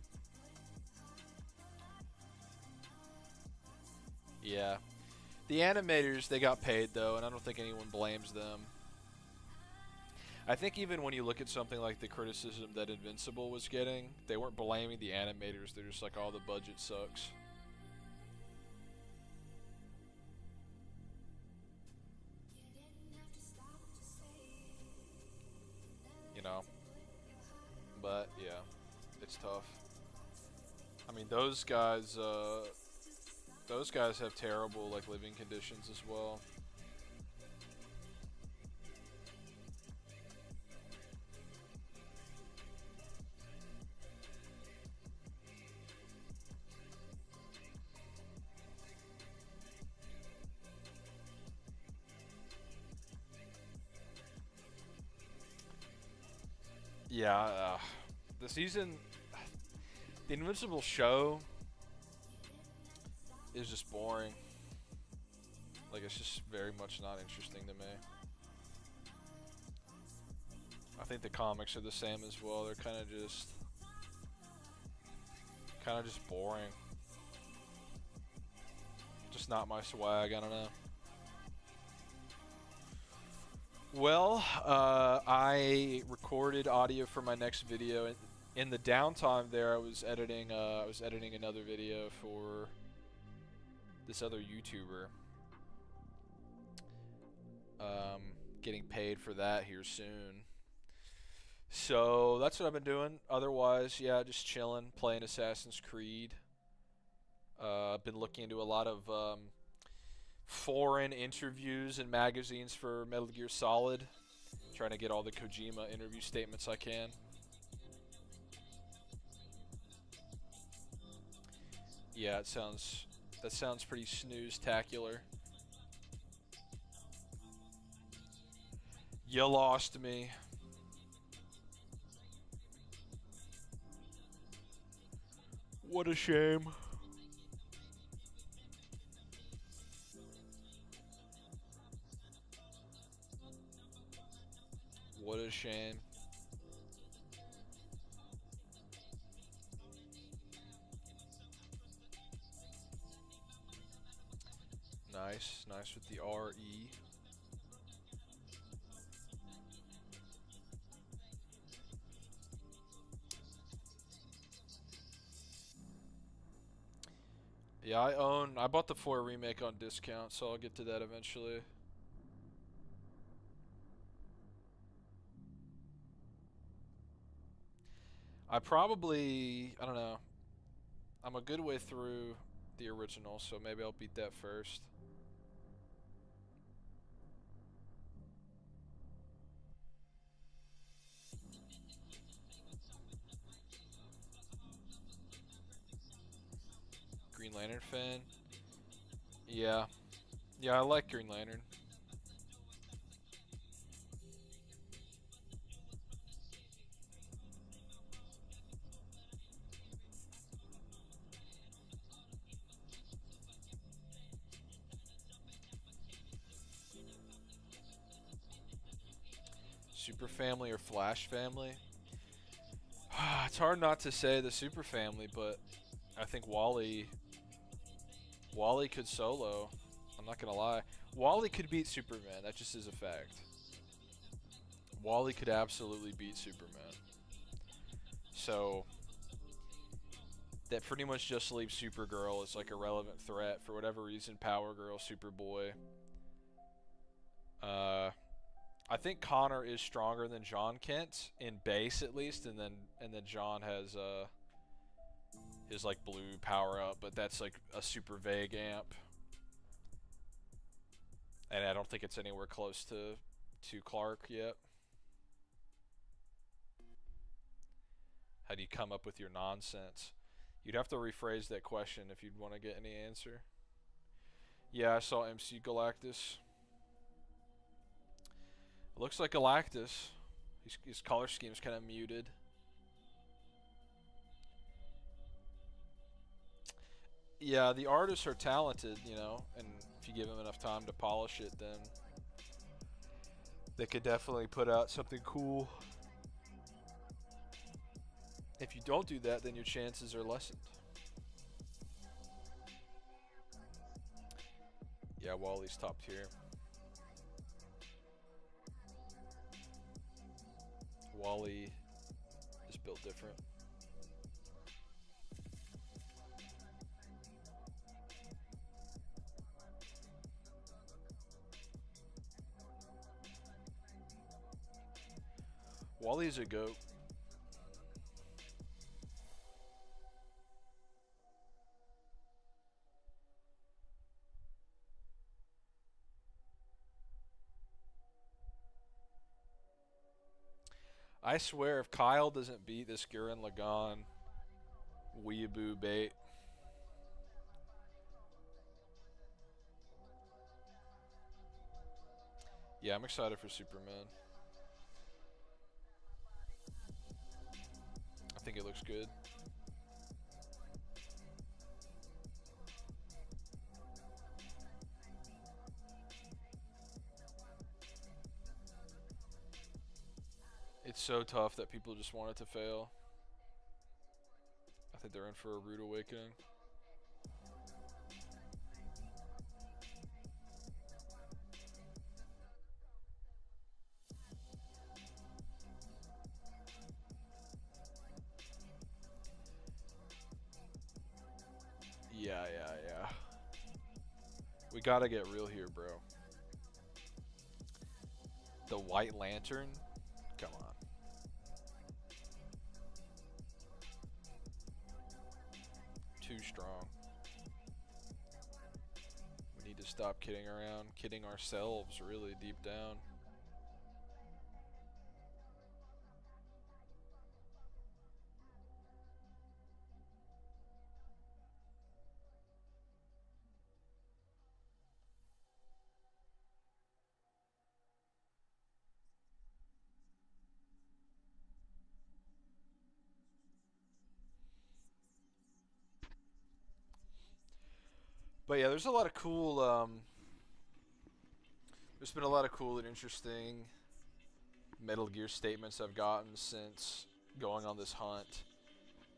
Yeah. The animators, they got paid though, and I don't think anyone blames them. I think even when you look at something like the criticism that Invincible was getting, they weren't blaming the animators, they're just like, oh, the budget sucks. You know? But, yeah, it's tough. I mean, those guys have terrible, like, living conditions as well. Yeah, the season, the Invincible show is just boring. Like, it's just very much not interesting to me. I think the comics are the same as well. They're kind of just boring. Just not my swag. I don't know. Well, I recorded audio for my next video. In the downtime there, I was editing another video for this other YouTuber. Getting paid for that here soon. So that's what I've been doing. Otherwise, yeah, just chilling, playing Assassin's Creed. I've been looking into a lot of foreign interviews and magazines for Metal Gear Solid. Trying to get all the Kojima interview statements I can. Yeah, that sounds pretty snooze-tacular. You lost me. What a shame. What a shame. Nice with the RE. Yeah, I bought the 4 remake on discount, so I'll get to that eventually. I don't know. I'm a good way through the original, so maybe I'll beat that first. Green Lantern fan? Yeah. Yeah, I like Green Lantern. Super Family or Flash Family? It's hard not to say the Super Family, but I think Wally could solo. I'm not gonna lie. Wally could beat Superman. That just is a fact. Wally could absolutely beat Superman. So that pretty much just leaves Supergirl as like a relevant threat for whatever reason. Power Girl, Superboy. I think Connor is stronger than John Kent in base at least, and then John has his like blue power up, but that's like a super vague amp, and I don't think it's anywhere close to Clark yet. How do you come up with your nonsense? You'd have to rephrase that question if you'd want to get any answer. Yeah, I saw MC Galactus. Looks like Galactus. His color scheme's kind of muted. Yeah, the artists are talented, you know, and if you give them enough time to polish it, then they could definitely put out something cool. If you don't do that, then your chances are lessened. Yeah, Wally's top tier. Wally is built different. Wally's a goat. I swear, if Kyle doesn't beat this Gurren Lagann weeaboo bait, yeah, I'm excited for Superman. I think it looks good. It's so tough that people just want it to fail. I think they're in for a rude awakening. Yeah. We gotta get real here, bro. The White Lantern? Come on. Too strong. We need to stop kidding around, kidding ourselves really deep down. But yeah, there's a lot of cool, there's been a lot of cool and interesting Metal Gear statements I've gotten since going on this hunt.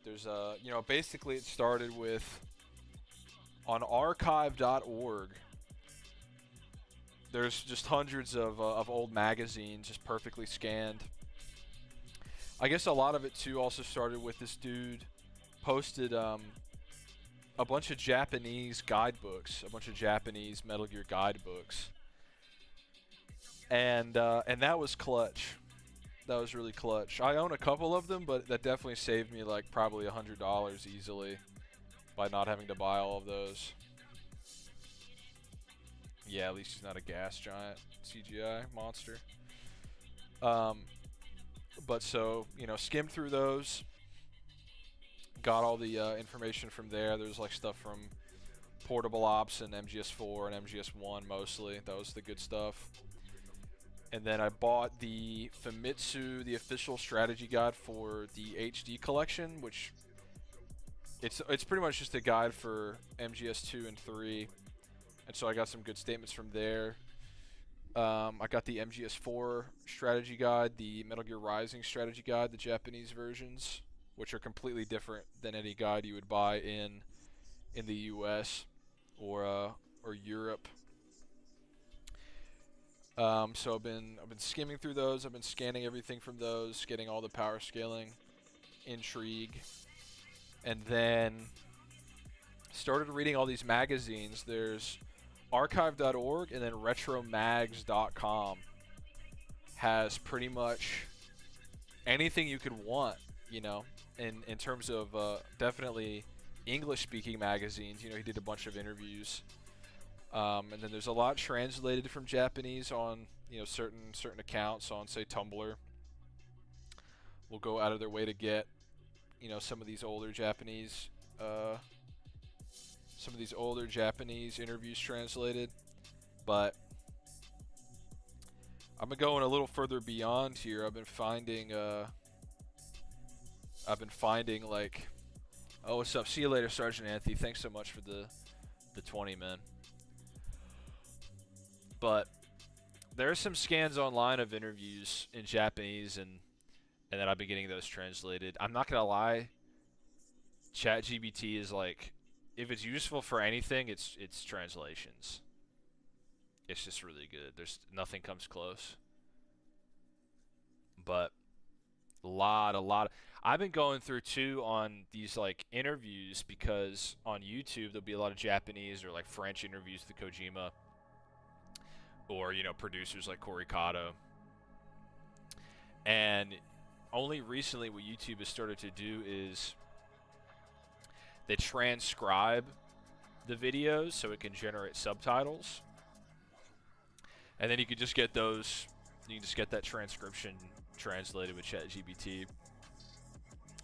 There's you know, basically it started with on archive.org. There's just hundreds of old magazines just perfectly scanned. I guess a lot of it too also started with this dude posted a bunch of Japanese guidebooks, a bunch of Japanese Metal Gear guidebooks, and that was clutch. That was really clutch. I own a couple of them, but that definitely saved me like probably $100 easily by not having to buy all of those. Yeah, at least he's not a gas giant CGI monster. But so, you know, skimmed through those, got all the information from there. There's like stuff from Portable Ops and MGS4 and MGS1 mostly. That was the good stuff. And then I bought the Famitsu, the official strategy guide for the HD collection, which it's pretty much just a guide for MGS2 and 3. And so I got some good statements from there. I got the MGS4 strategy guide, the Metal Gear Rising strategy guide, the Japanese versions, which are completely different than any guide you would buy in the US or Europe. So I've been skimming through those. I've been scanning everything from those, getting all the power scaling, intrigue, and then started reading all these magazines. There's archive.org and then retromags.com has pretty much anything you could want, you know, in terms of definitely English-speaking magazines. You know, he did a bunch of interviews. And then there's a lot translated from Japanese on, you know, certain accounts on, say, Tumblr. Will go out of their way to get, you know, some of these older Japanese interviews translated. But I've been going a little further beyond here. I've been finding like, oh, what's up? See you later, Sergeant Anthony. Thanks so much for the 20, man. But there are some scans online of interviews in Japanese, and then I've been getting those translated. I'm not gonna lie, ChatGPT is like, if it's useful for anything, it's translations. It's just really good. There's nothing comes close. But a lot. I've been going through too on these like interviews, because on YouTube there'll be a lot of Japanese or like French interviews with Kojima. Or, you know, producers like Corey Cotto. And only recently what YouTube has started to do is they transcribe the videos so it can generate subtitles. And then you can just get those, you can just get that transcription translated with ChatGPT.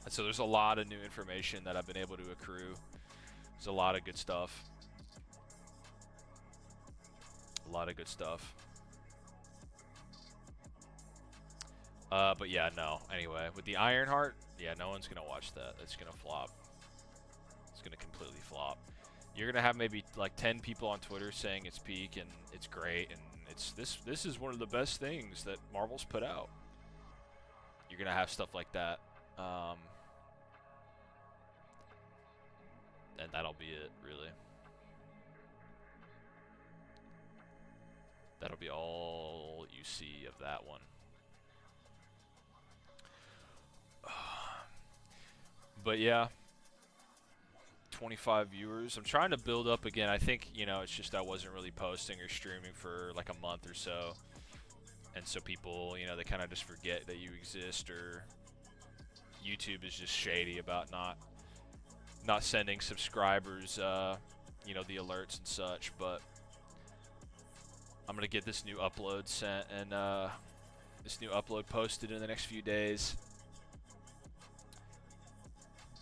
And so there's a lot of new information that I've been able to accrue. There's a lot of good stuff. A lot of good stuff. But yeah, no. Anyway, with the Ironheart, yeah, no one's gonna watch that. It's gonna flop. It's gonna completely flop. You're gonna have maybe like 10 people on Twitter saying it's peak and it's great and it's this is one of the best things that Marvel's put out. you're gonna have stuff like that, and that'll be it, really. That'll be all you see of that one. But yeah, 25 viewers. I'm trying to build up again. I think, you know, it's just I wasn't really posting or streaming for like a month or so. And so people, you know, they kind of just forget that you exist, or YouTube is just shady about not sending subscribers, you know, the alerts and such. But I'm gonna get this new upload sent and this new upload posted in the next few days,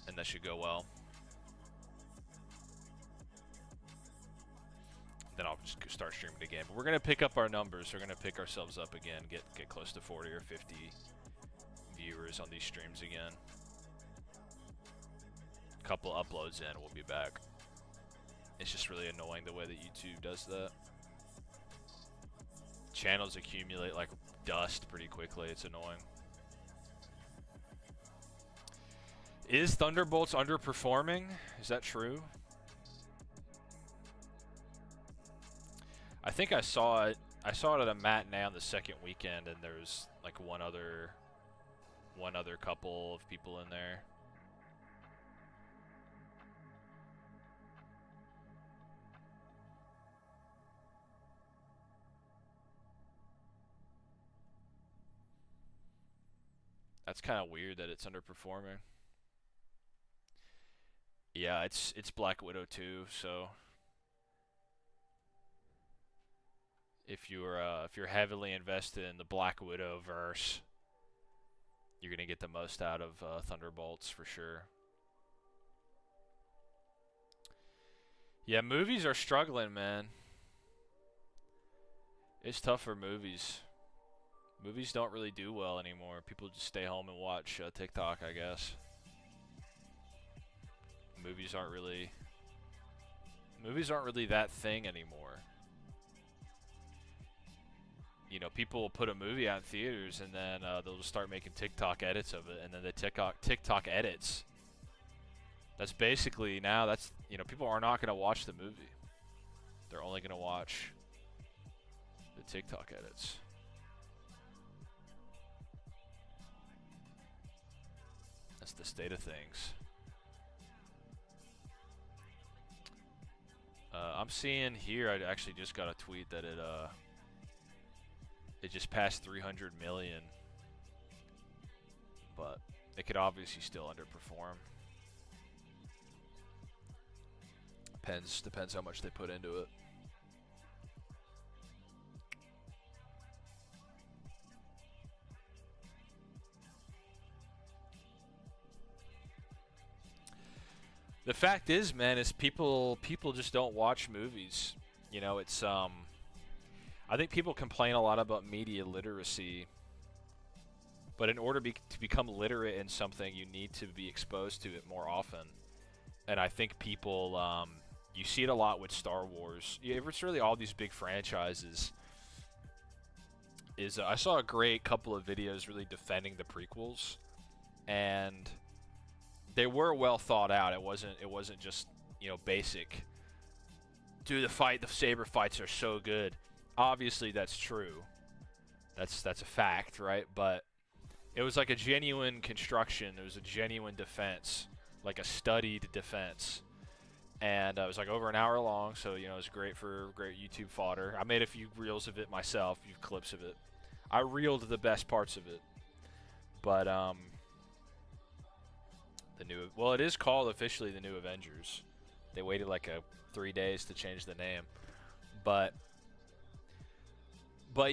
and that should go well. Then I'll just start streaming again. But we're gonna pick up our numbers. We're gonna pick ourselves up again, get close to 40 or 50 viewers on these streams again. A couple uploads in, we'll be back. It's just really annoying the way that YouTube does that. Channels accumulate like dust pretty quickly. It's annoying. Is Thunderbolts underperforming? Is that true? I think I saw it. I saw it at a matinee on the second weekend, and there's like one other couple of people in there. That's kind of weird that it's underperforming. Yeah, it's Black Widow 2, so if you're heavily invested in the Black Widow verse, you're gonna get the most out of Thunderbolts for sure. Yeah, movies are struggling, man. It's tough for movies. Movies don't really do well anymore. People just stay home and watch TikTok, I guess. Movies aren't really that thing anymore. You know, people will put a movie out in theaters, and then they'll just start making TikTok edits of it, and then the TikTok edits. That's basically now. That's, you know, people are not going to watch the movie. They're only going to watch the TikTok edits. That's the state of things. I'm seeing here, I actually just got a tweet that it just passed 300 million, but it could obviously still underperform. Depends how much they put into it. The fact is, man, is people just don't watch movies. You know, it's I think people complain a lot about media literacy, but in order to become literate in something, you need to be exposed to it more often. And I think people, you see it a lot with Star Wars. It's really all these big franchises. I saw a great couple of videos really defending the prequels, and they were well thought out. It wasn't just, you know, basic. Dude, the saber fights are so good. Obviously, that's true. That's a fact, right? But it was like a genuine construction. It was a genuine defense, like a studied defense. And it was like over an hour long, so, you know, it was great YouTube fodder. I made a few reels of it myself, a few clips of it. I reeled the best parts of it. But it is called officially the New Avengers. They waited like 3 days to change the name. But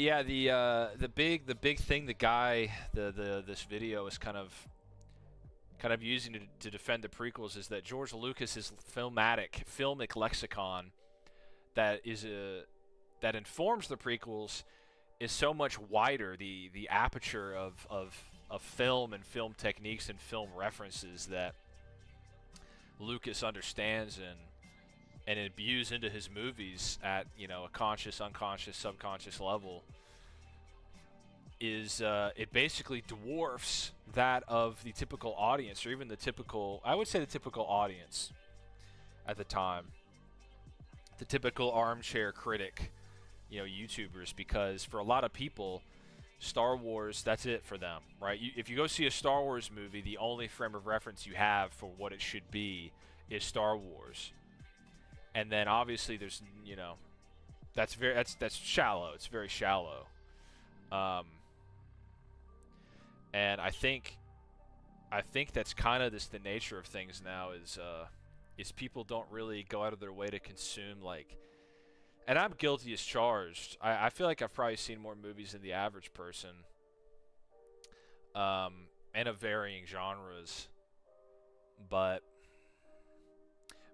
yeah, the big thing this video is kind of using to defend the prequels is that George Lucas's filmic lexicon that informs the prequels is so much wider. The aperture of film and film techniques and film references that Lucas understands and imbues into his movies at, you know, a conscious, unconscious, subconscious level is it basically dwarfs that of the typical audience, or even the typical, I would say the typical audience at the time, the typical armchair critic, YouTubers, because for a lot of people, Star Wars, that's it for them, right? If you go see a Star Wars movie, the only frame of reference you have for what it should be is Star Wars. And then obviously there's, that's shallow. It's very shallow. And I think that's kind of the nature of things now is people don't really go out of their way to consume, like, and I'm guilty as charged. I feel like I've probably seen more movies than the average person, and of varying genres, but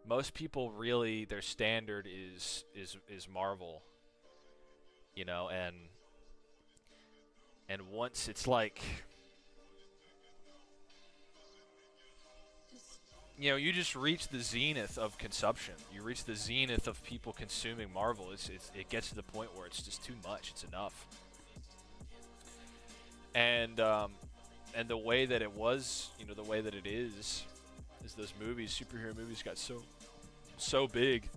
most people really, their standard is Marvel, and once it's like, you just reach the zenith of consumption. You reach the zenith of people consuming Marvel. It gets to the point where it's just too much. It's enough. And the way that it was, the way that it is those movies, superhero movies, got so big.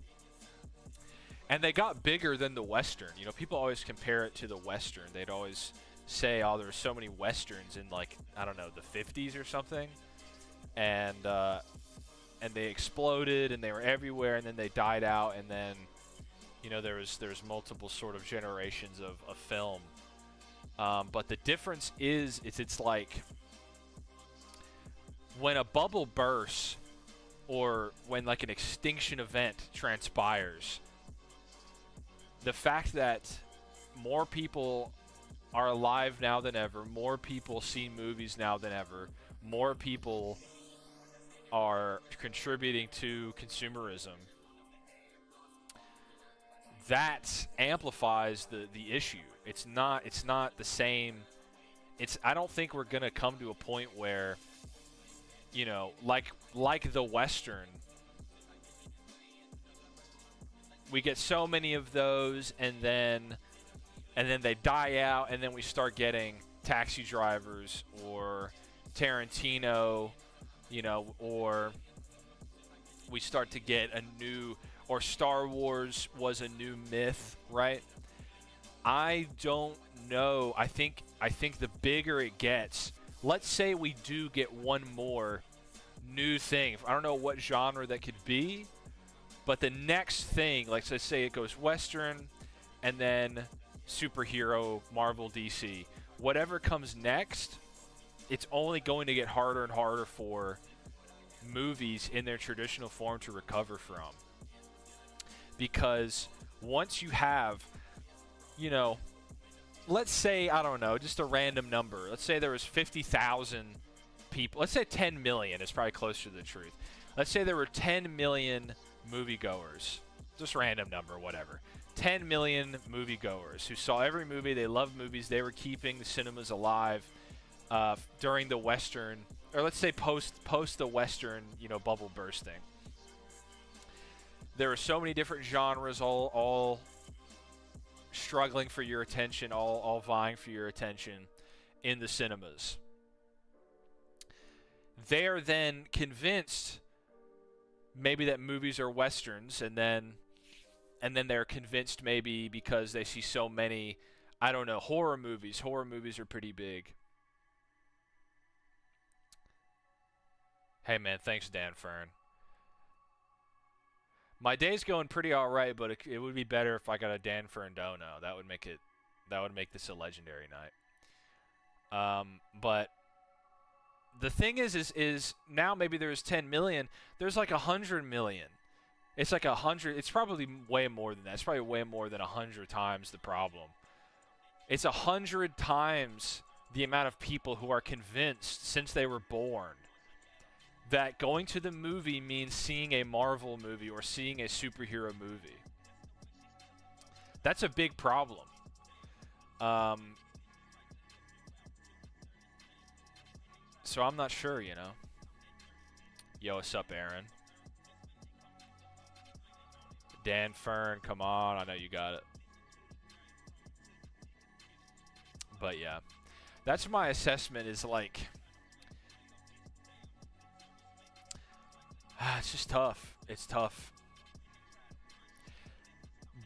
And they got bigger than the Western. People always compare it to the Western. They'd always say, oh, there's so many Westerns in, like, I don't know, the 50s or something. And they exploded, and they were everywhere, and then they died out, and then, there's multiple sort of generations of film. But the difference is, it's like when a bubble bursts, or when like an extinction event transpires, the fact that more people are alive now than ever, more people see movies now than ever, more people are contributing to consumerism, that amplifies the issue. It's not the same. I don't think we're gonna come to a point where, like the Western, we get so many of those, and then they die out, and then we start getting Taxi Drivers or Tarantino, or we start to get a new, or Star Wars was a new myth, right? I don't know. I think the bigger it gets, let's say we do get one more new thing. I don't know what genre that could be, but the next thing, like, let's say it goes Western, and then superhero, Marvel, DC. Whatever comes next, it's only going to get harder and harder for movies in their traditional form to recover from. Because once you have, let's say, I don't know, just a random number. Let's say there was 50,000 people. Let's say 10 million is probably closer to the truth. Let's say there were 10 million moviegoers. Just random number, whatever. 10 million moviegoers who saw every movie. They loved movies. They were keeping the cinemas alive during the Western, or let's say post the Western, bubble bursting. There are so many different genres, all struggling for your attention, all vying for your attention in the cinemas. They're then convinced maybe that movies are Westerns, and then they're convinced maybe because they see so many, I don't know, horror movies. Horror movies are pretty big. Hey man, thanks Dan Fern. My day's going pretty alright, but it would be better if I got a Dan Ferndono. That would make this a legendary night. But the thing is now maybe there's 10 million. There's like 100 million. It's like 100. It's probably way more than that. It's probably way more than 100 times the problem. It's 100 times the amount of people who are convinced since they were born that going to the movie means seeing a Marvel movie or seeing a superhero movie. That's a big problem. So I'm not sure, Yo, what's up, Aaron? Dan Fern, come on. I know you got it. But yeah, that's my assessment. Is like, it's just tough. It's tough.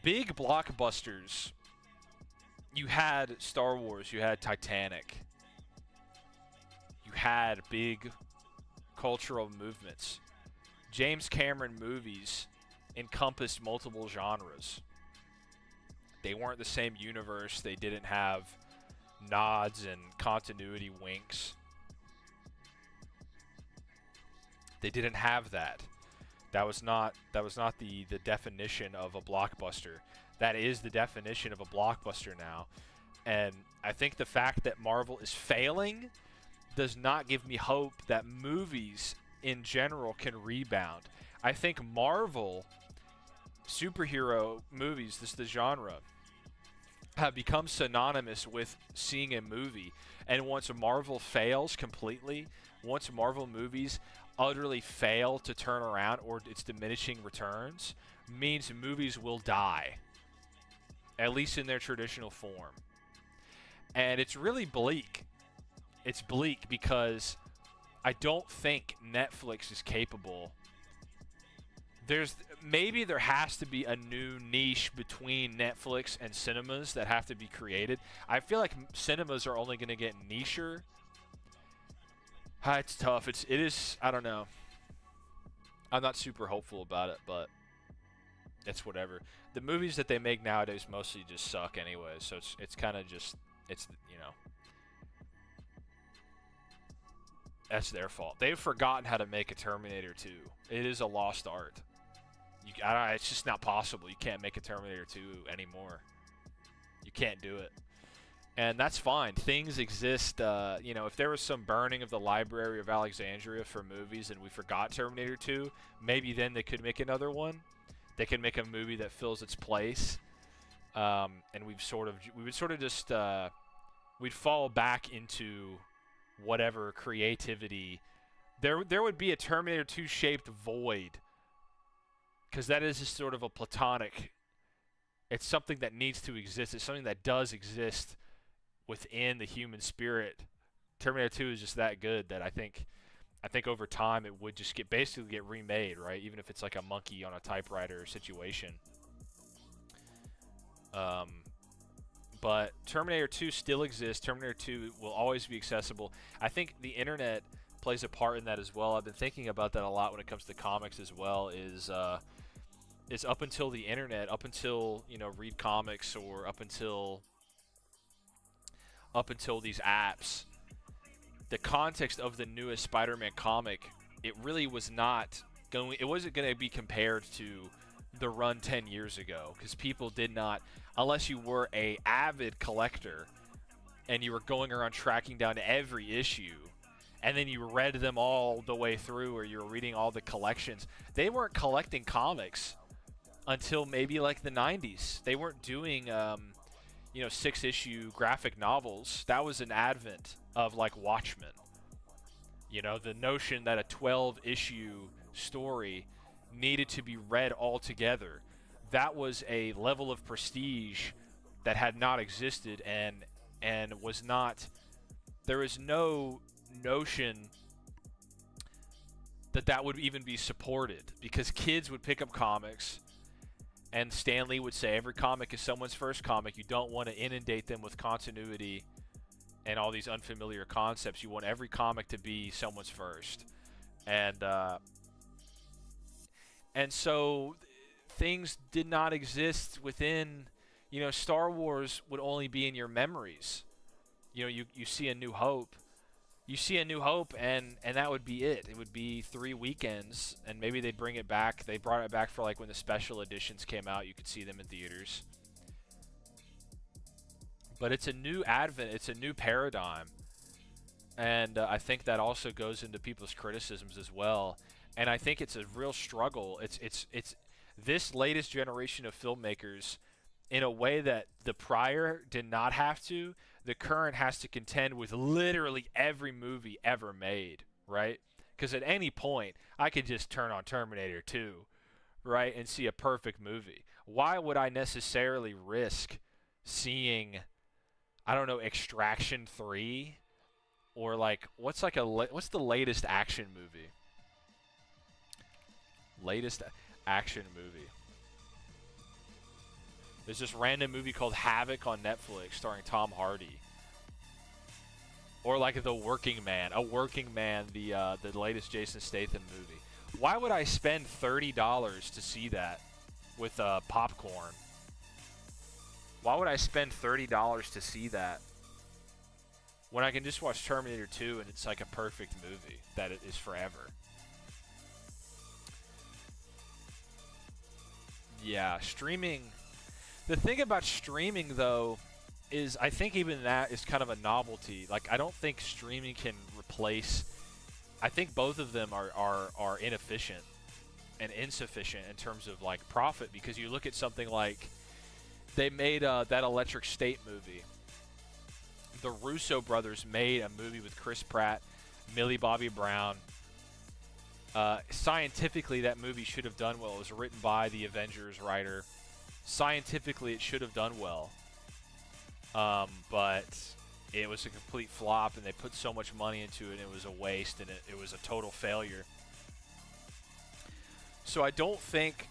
Big blockbusters. You had Star Wars. You had Titanic. You had big cultural movements. James Cameron movies encompassed multiple genres. They weren't the same universe. They didn't have nods and continuity winks. They didn't have that. That was not the definition of a blockbuster. That is the definition of a blockbuster now. And I think the fact that Marvel is failing does not give me hope that movies in general can rebound. I think Marvel superhero movies, this is the genre, have become synonymous with seeing a movie. And once Marvel fails completely, once Marvel movies utterly fail to turn around or it's diminishing returns, means movies will die, at least in their traditional form. And it's really bleak. It's bleak because I don't think Netflix is capable. Maybe there has to be a new niche between Netflix and cinemas that have to be created. I feel like cinemas are only going to get nicher. It's tough. It is. I don't know. I'm not super hopeful about it, but it's whatever. The movies that they make nowadays mostly just suck anyway. So it's kind of just that's their fault. They've forgotten how to make a Terminator 2. It is a lost art. It's just not possible. You can't make a Terminator 2 anymore. You can't do it. And that's fine. Things exist. If there was some burning of the Library of Alexandria for movies and we forgot Terminator 2, maybe then they could make another one. They could make a movie that fills its place. And we'd fall back into whatever creativity. There would be a Terminator 2 shaped void. Because that is just sort of a platonic. It's something that needs to exist. It's something that does exist within the human spirit. Terminator 2 is just that good that I think over time it would just basically get remade, right? Even if it's like a monkey on a typewriter situation. But Terminator 2 still exists. Terminator 2 will always be accessible. I think the internet plays a part in that as well. I've been thinking about that a lot when it comes to comics as well. Is up until the internet, up until Read Comics, or up until these apps, the context of the newest Spider-Man comic, it really was not going. It wasn't going to be compared to the run 10 years ago, because people did not, unless you were a avid collector and you were going around tracking down every issue. And then you read them all the way through, or you were reading all the collections. They weren't collecting comics until maybe like the 90s. They weren't doing, 6-issue graphic novels. That was an advent of like Watchmen. The notion that a 12-issue story needed to be read all together. That was a level of prestige that had not existed and was not. There is no notion that would even be supported, because kids would pick up comics and Stan Lee would say every comic is someone's first comic. You don't want to inundate them with continuity and all these unfamiliar concepts. You want every comic to be someone's first. And so things did not exist within, Star Wars would only be in your memories. You see A New Hope. You see A New Hope, and that would be it. It would be 3 weekends, and maybe they'd bring it back. They brought it back for like when the special editions came out. You could see them in theaters. But it's a new advent. It's a new paradigm. And I think that also goes into people's criticisms as well. And I think it's a real struggle. It's this latest generation of filmmakers, in a way that the prior did not have to, the current has to contend with literally every movie ever made, right? Because at any point, I could just turn on Terminator 2, right, and see a perfect movie. Why would I necessarily risk seeing, I don't know, Extraction 3, or like what's like what's the latest action movie? Latest action movie. There's this random movie called Havoc on Netflix starring Tom Hardy. Or like The Working Man, the latest Jason Statham movie. Why would I spend $30 to see that with popcorn? Why would I spend $30 to see that when I can just watch Terminator 2 and it's like a perfect movie that it is forever? Yeah, streaming. The thing about streaming, though, is I think even that is kind of a novelty. Like, I don't think streaming can replace. I think both of them are inefficient and insufficient in terms of like profit, because you look at something like they made that Electric State movie. The Russo brothers made a movie with Chris Pratt, Millie Bobby Brown. Scientifically, that movie should have done well. It was written by the Avengers writer. Scientifically, it should have done well. But it was a complete flop, and they put so much money into it, and it was a waste, and it was a total failure. So I don't think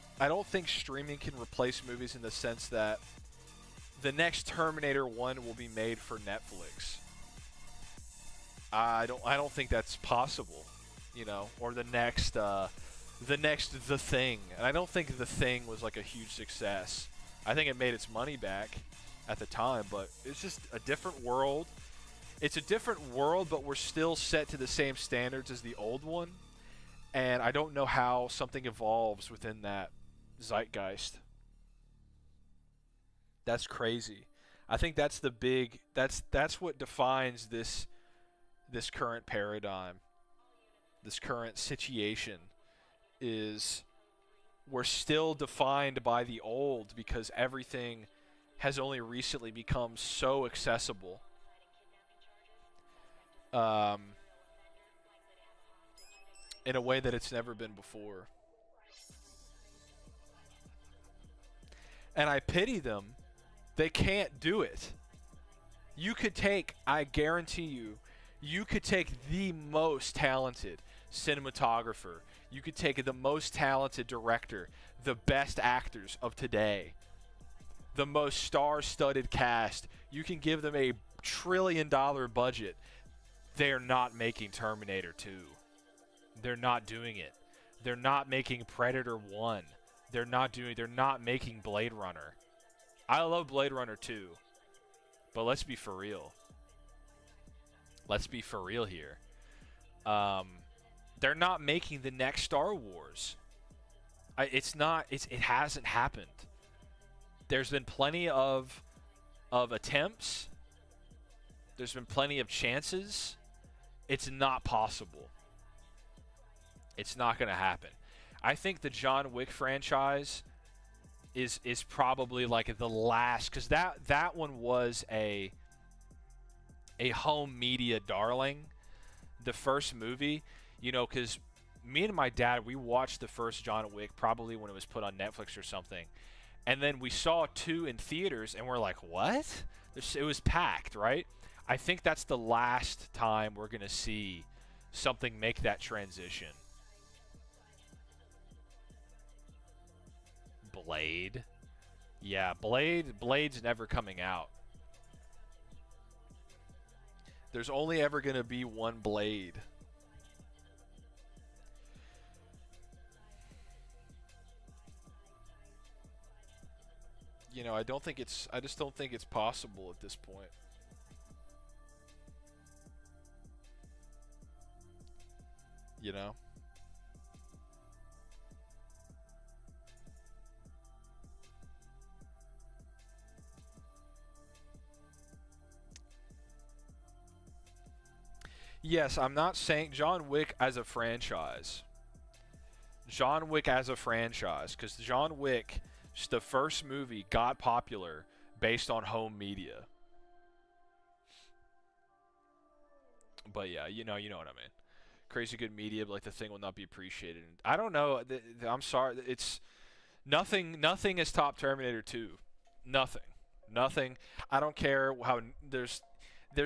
streaming can replace movies in the sense that the next Terminator 1 will be made for Netflix. I don't think that's possible, you know, or the next The Thing. And I don't think The Thing was like a huge success. I think it made its money back at the time, but it's just a different world. It's a different world, but we're still set to the same standards as the old one. And I don't know how something evolves within that zeitgeist. That's crazy. I think that's the big that's what defines this current paradigm. This current situation is we're still defined by the old because everything has only recently become so accessible. In a way that it's never been before. And I pity them. They can't do it. You could take, I guarantee you could take the most talented cinematographer. You could take the most talented director, the best actors of today, the most star-studded cast. You can give them a $1 trillion budget. They're not making Terminator 2. They're not doing it. They're not making Predator 1. They're not making Blade Runner. I love Blade Runner 2. But let's be for real. Let's be for real here. They're not making the next Star Wars. It hasn't happened. There's been plenty of attempts. There's been plenty of chances. It's not possible. It's not going to happen. I think the John Wick franchise is probably like the last, because that one was a home media darling. The first movie, you know, because me and my dad, we watched the first John Wick probably when it was put on Netflix or something. And then we saw 2 in theaters, and we're like, what? It was packed, right? I think that's the last time we're going to see something make that transition. Blade. Yeah, Blade's never coming out. There's only ever going to be one Blade. You know, I just don't think it's possible at this point. You know? Yes, I'm not saying John Wick as a franchise. John Wick as a franchise, because John Wick, the first movie, got popular based on home media. But yeah, you know what I mean. Crazy good media, but like the thing will not be appreciated. I don't know. I'm sorry. It's nothing has topped Terminator 2. Nothing. Nothing. I don't care how there's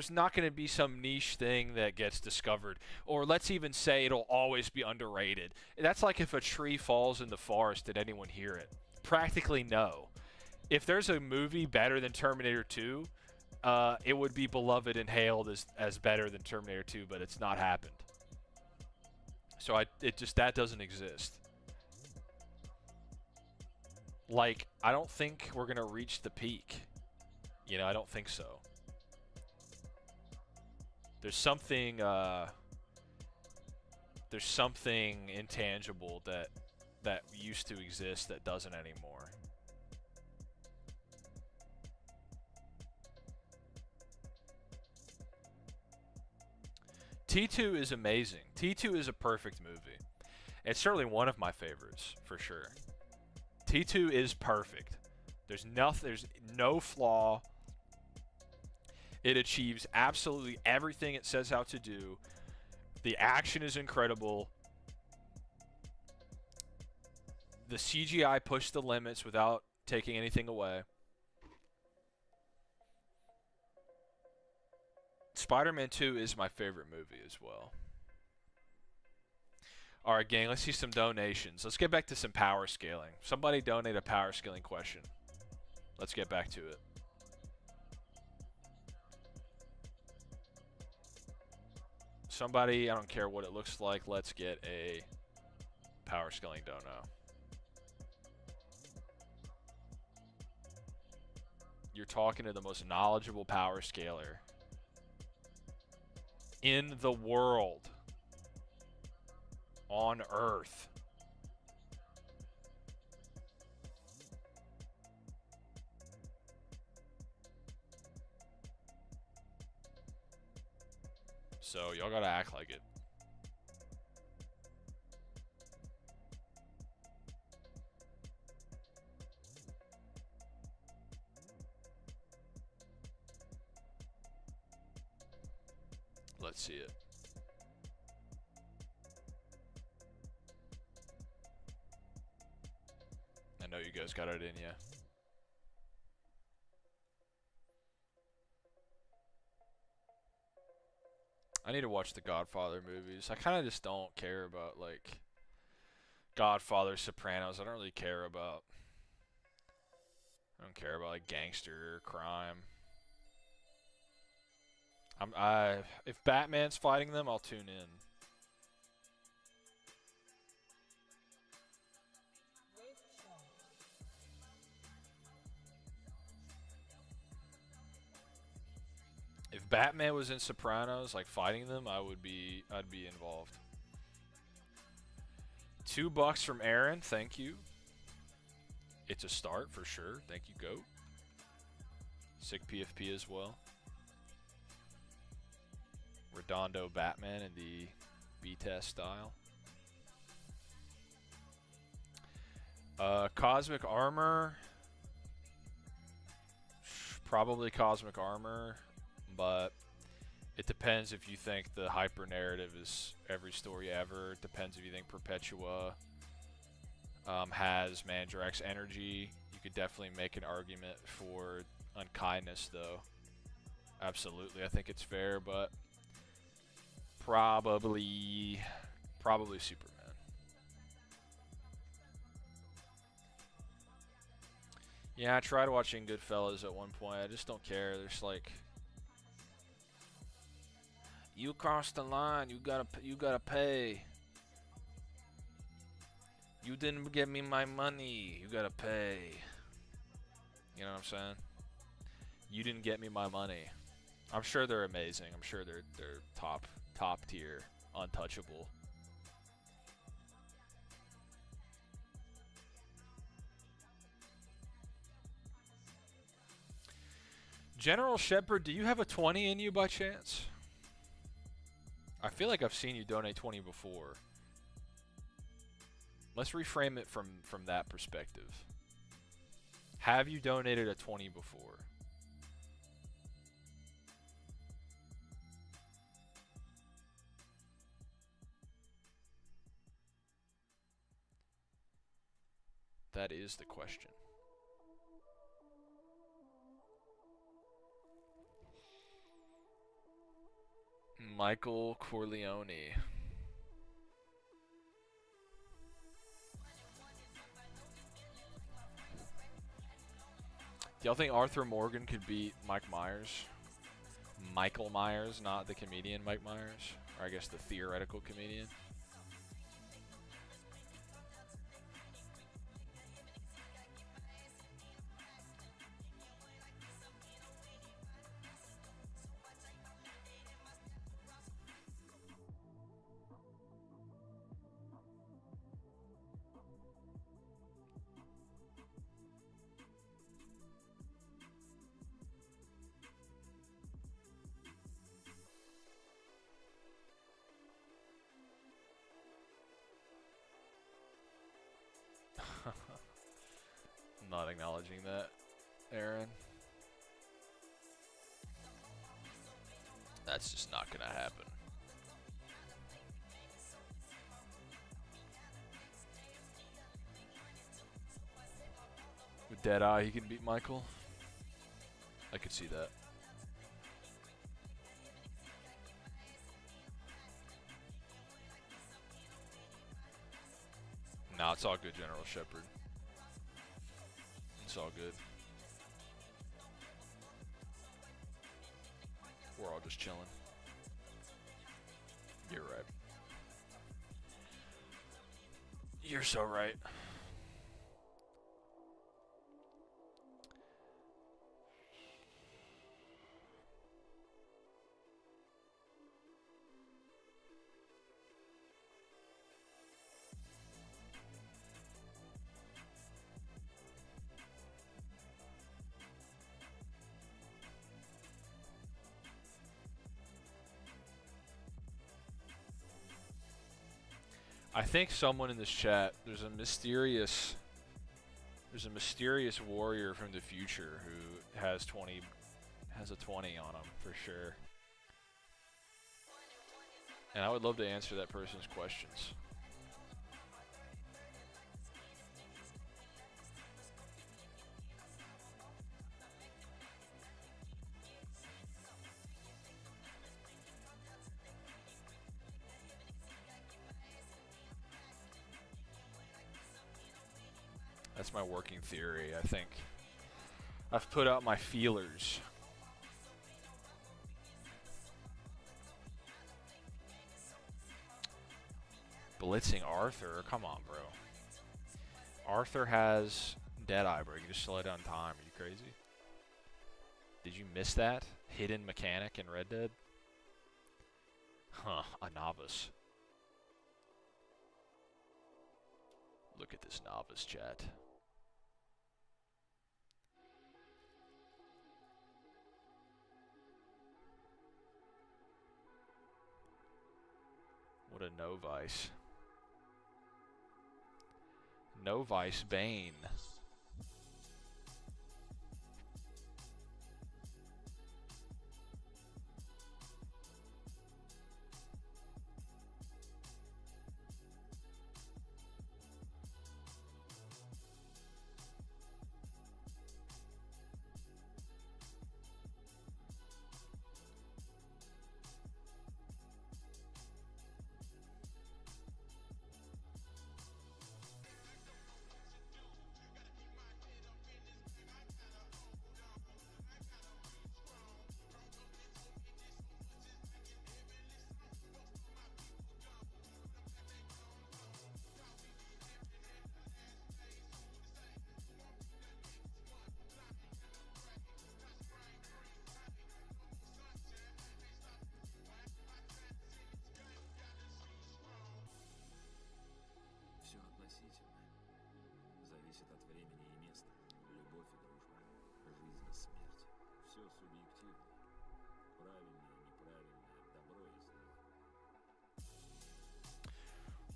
not going to be some niche thing that gets discovered, or let's even say it'll always be underrated. That's like if a tree falls in the forest, did anyone hear it? Practically no. If there's a movie better than Terminator 2, it would be beloved and hailed as better than Terminator 2, but it's not happened. So that doesn't exist. Like, I don't think we're gonna reach the peak. You know, I don't think so. There's something intangible that used to exist that doesn't anymore. T2 is amazing. T2 is a perfect movie. It's certainly one of my favorites, for sure. T2 is perfect. There's no flaw. It achieves absolutely everything it sets out to do. The action is incredible. The CGI pushed the limits without taking anything away. Spider-Man 2 is my favorite movie as well. Alright, gang, let's see some donations. Let's get back to some power scaling. Somebody donate a power scaling question. Let's get back to it. Somebody, I don't care what it looks like, let's get a power scaling dono. You're talking to the most knowledgeable power scaler in the world. On Earth. So y'all gotta act like it. Let's see it. I know you guys got it in ya. I need to watch the Godfather movies. I kind of just don't care about, like, Godfather, Sopranos. I don't really care about... I don't care about, like, gangster crime. If Batman's fighting them, I'll tune in. If Batman was in Sopranos, like fighting them, I'd be involved. $2 from Aaron, thank you. It's a start for sure. Thank you, Goat. Sick PFP as well. Redondo Batman in the B-Test style. Cosmic Armor. Probably Cosmic Armor. But it depends if you think the hyper narrative is every story ever. It depends if you think Perpetua has Mandrax energy. You could definitely make an argument for unkindness, though. Absolutely, I think it's fair, but probably Superman. Yeah, I tried watching Goodfellas at one point. I just don't care. There's like... You crossed the line. You gotta pay. You didn't give me my money. You gotta pay. You know what I'm saying? You didn't get me my money. I'm sure they're amazing. I'm sure they're top tier, untouchable. General Shepard, do you have a 20 in you by chance? I feel like I've seen you donate 20 before. Let's reframe it from that perspective. Have you donated a 20 before? That is the question. Michael Corleone. Do y'all think Arthur Morgan could beat Mike Myers? Michael Myers, not the comedian Mike Myers, or I guess the theoretical comedian. I'm not acknowledging that, Aaron. That's just not gonna happen. With Deadeye, he can beat Michael. I could see that. Nah, it's all good, General Shepard. It's all good. We're all just chilling. You're right. You're so right. I think someone in this chat, there's a mysterious warrior from the future who has a 20 on him for sure. And I would love to answer that person's questions. That's my working theory, I think. I've put out my feelers. Blitzing Arthur? Come on, bro. Arthur has Deadeye, bro. You can just slow down time. Are you crazy? Did you miss that? Hidden mechanic in Red Dead? Huh, a novice. Look at this novice, chat. What a novice. Novice Bane.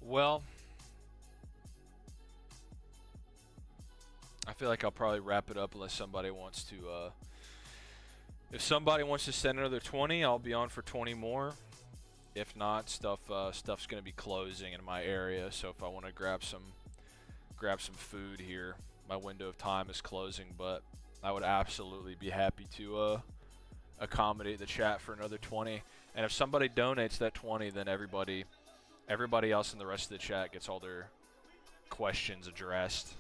Well, I feel like I'll probably wrap it up unless somebody wants to, if somebody wants to send another 20, I'll be on for 20 more. If not, stuff's gonna be closing in my area, so if I want to grab some food here, my window of time is closing, but I would absolutely be happy to accommodate the chat for another 20. And if somebody donates that 20, then everybody else in the rest of the chat gets all their questions addressed.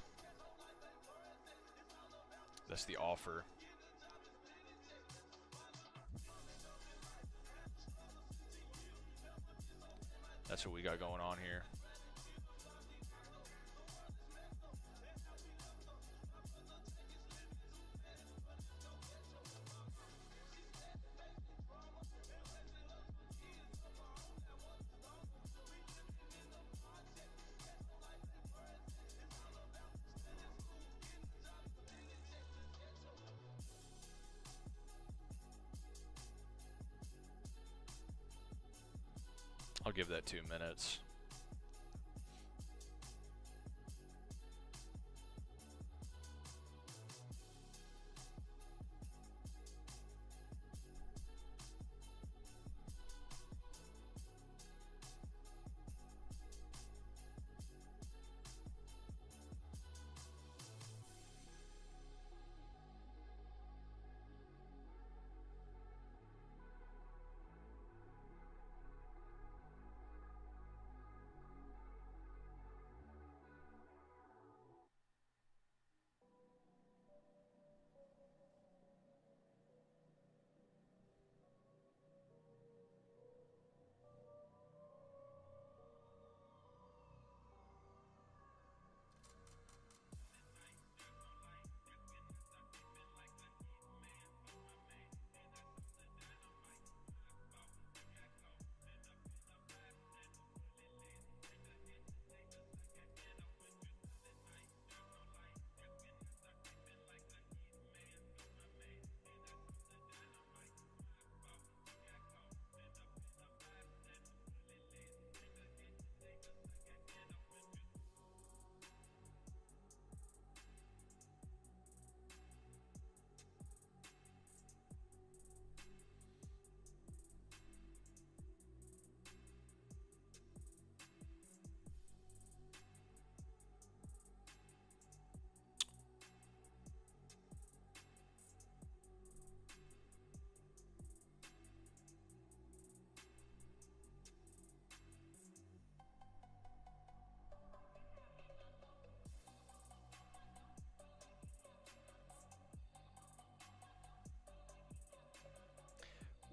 That's the offer. That's what we got going on here. I'll give that 2 minutes.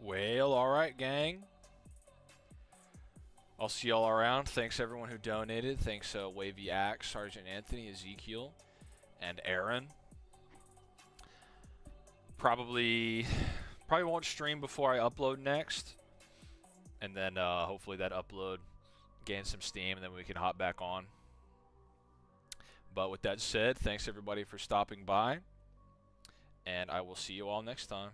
Well, alright, gang. I'll see y'all around. Thanks everyone who donated. Thanks Wavy Axe, Sergeant Anthony, Ezekiel, and Aaron. Probably won't stream before I upload next. And then hopefully that upload gains some steam and then we can hop back on. But with that said, thanks everybody for stopping by. And I will see you all next time.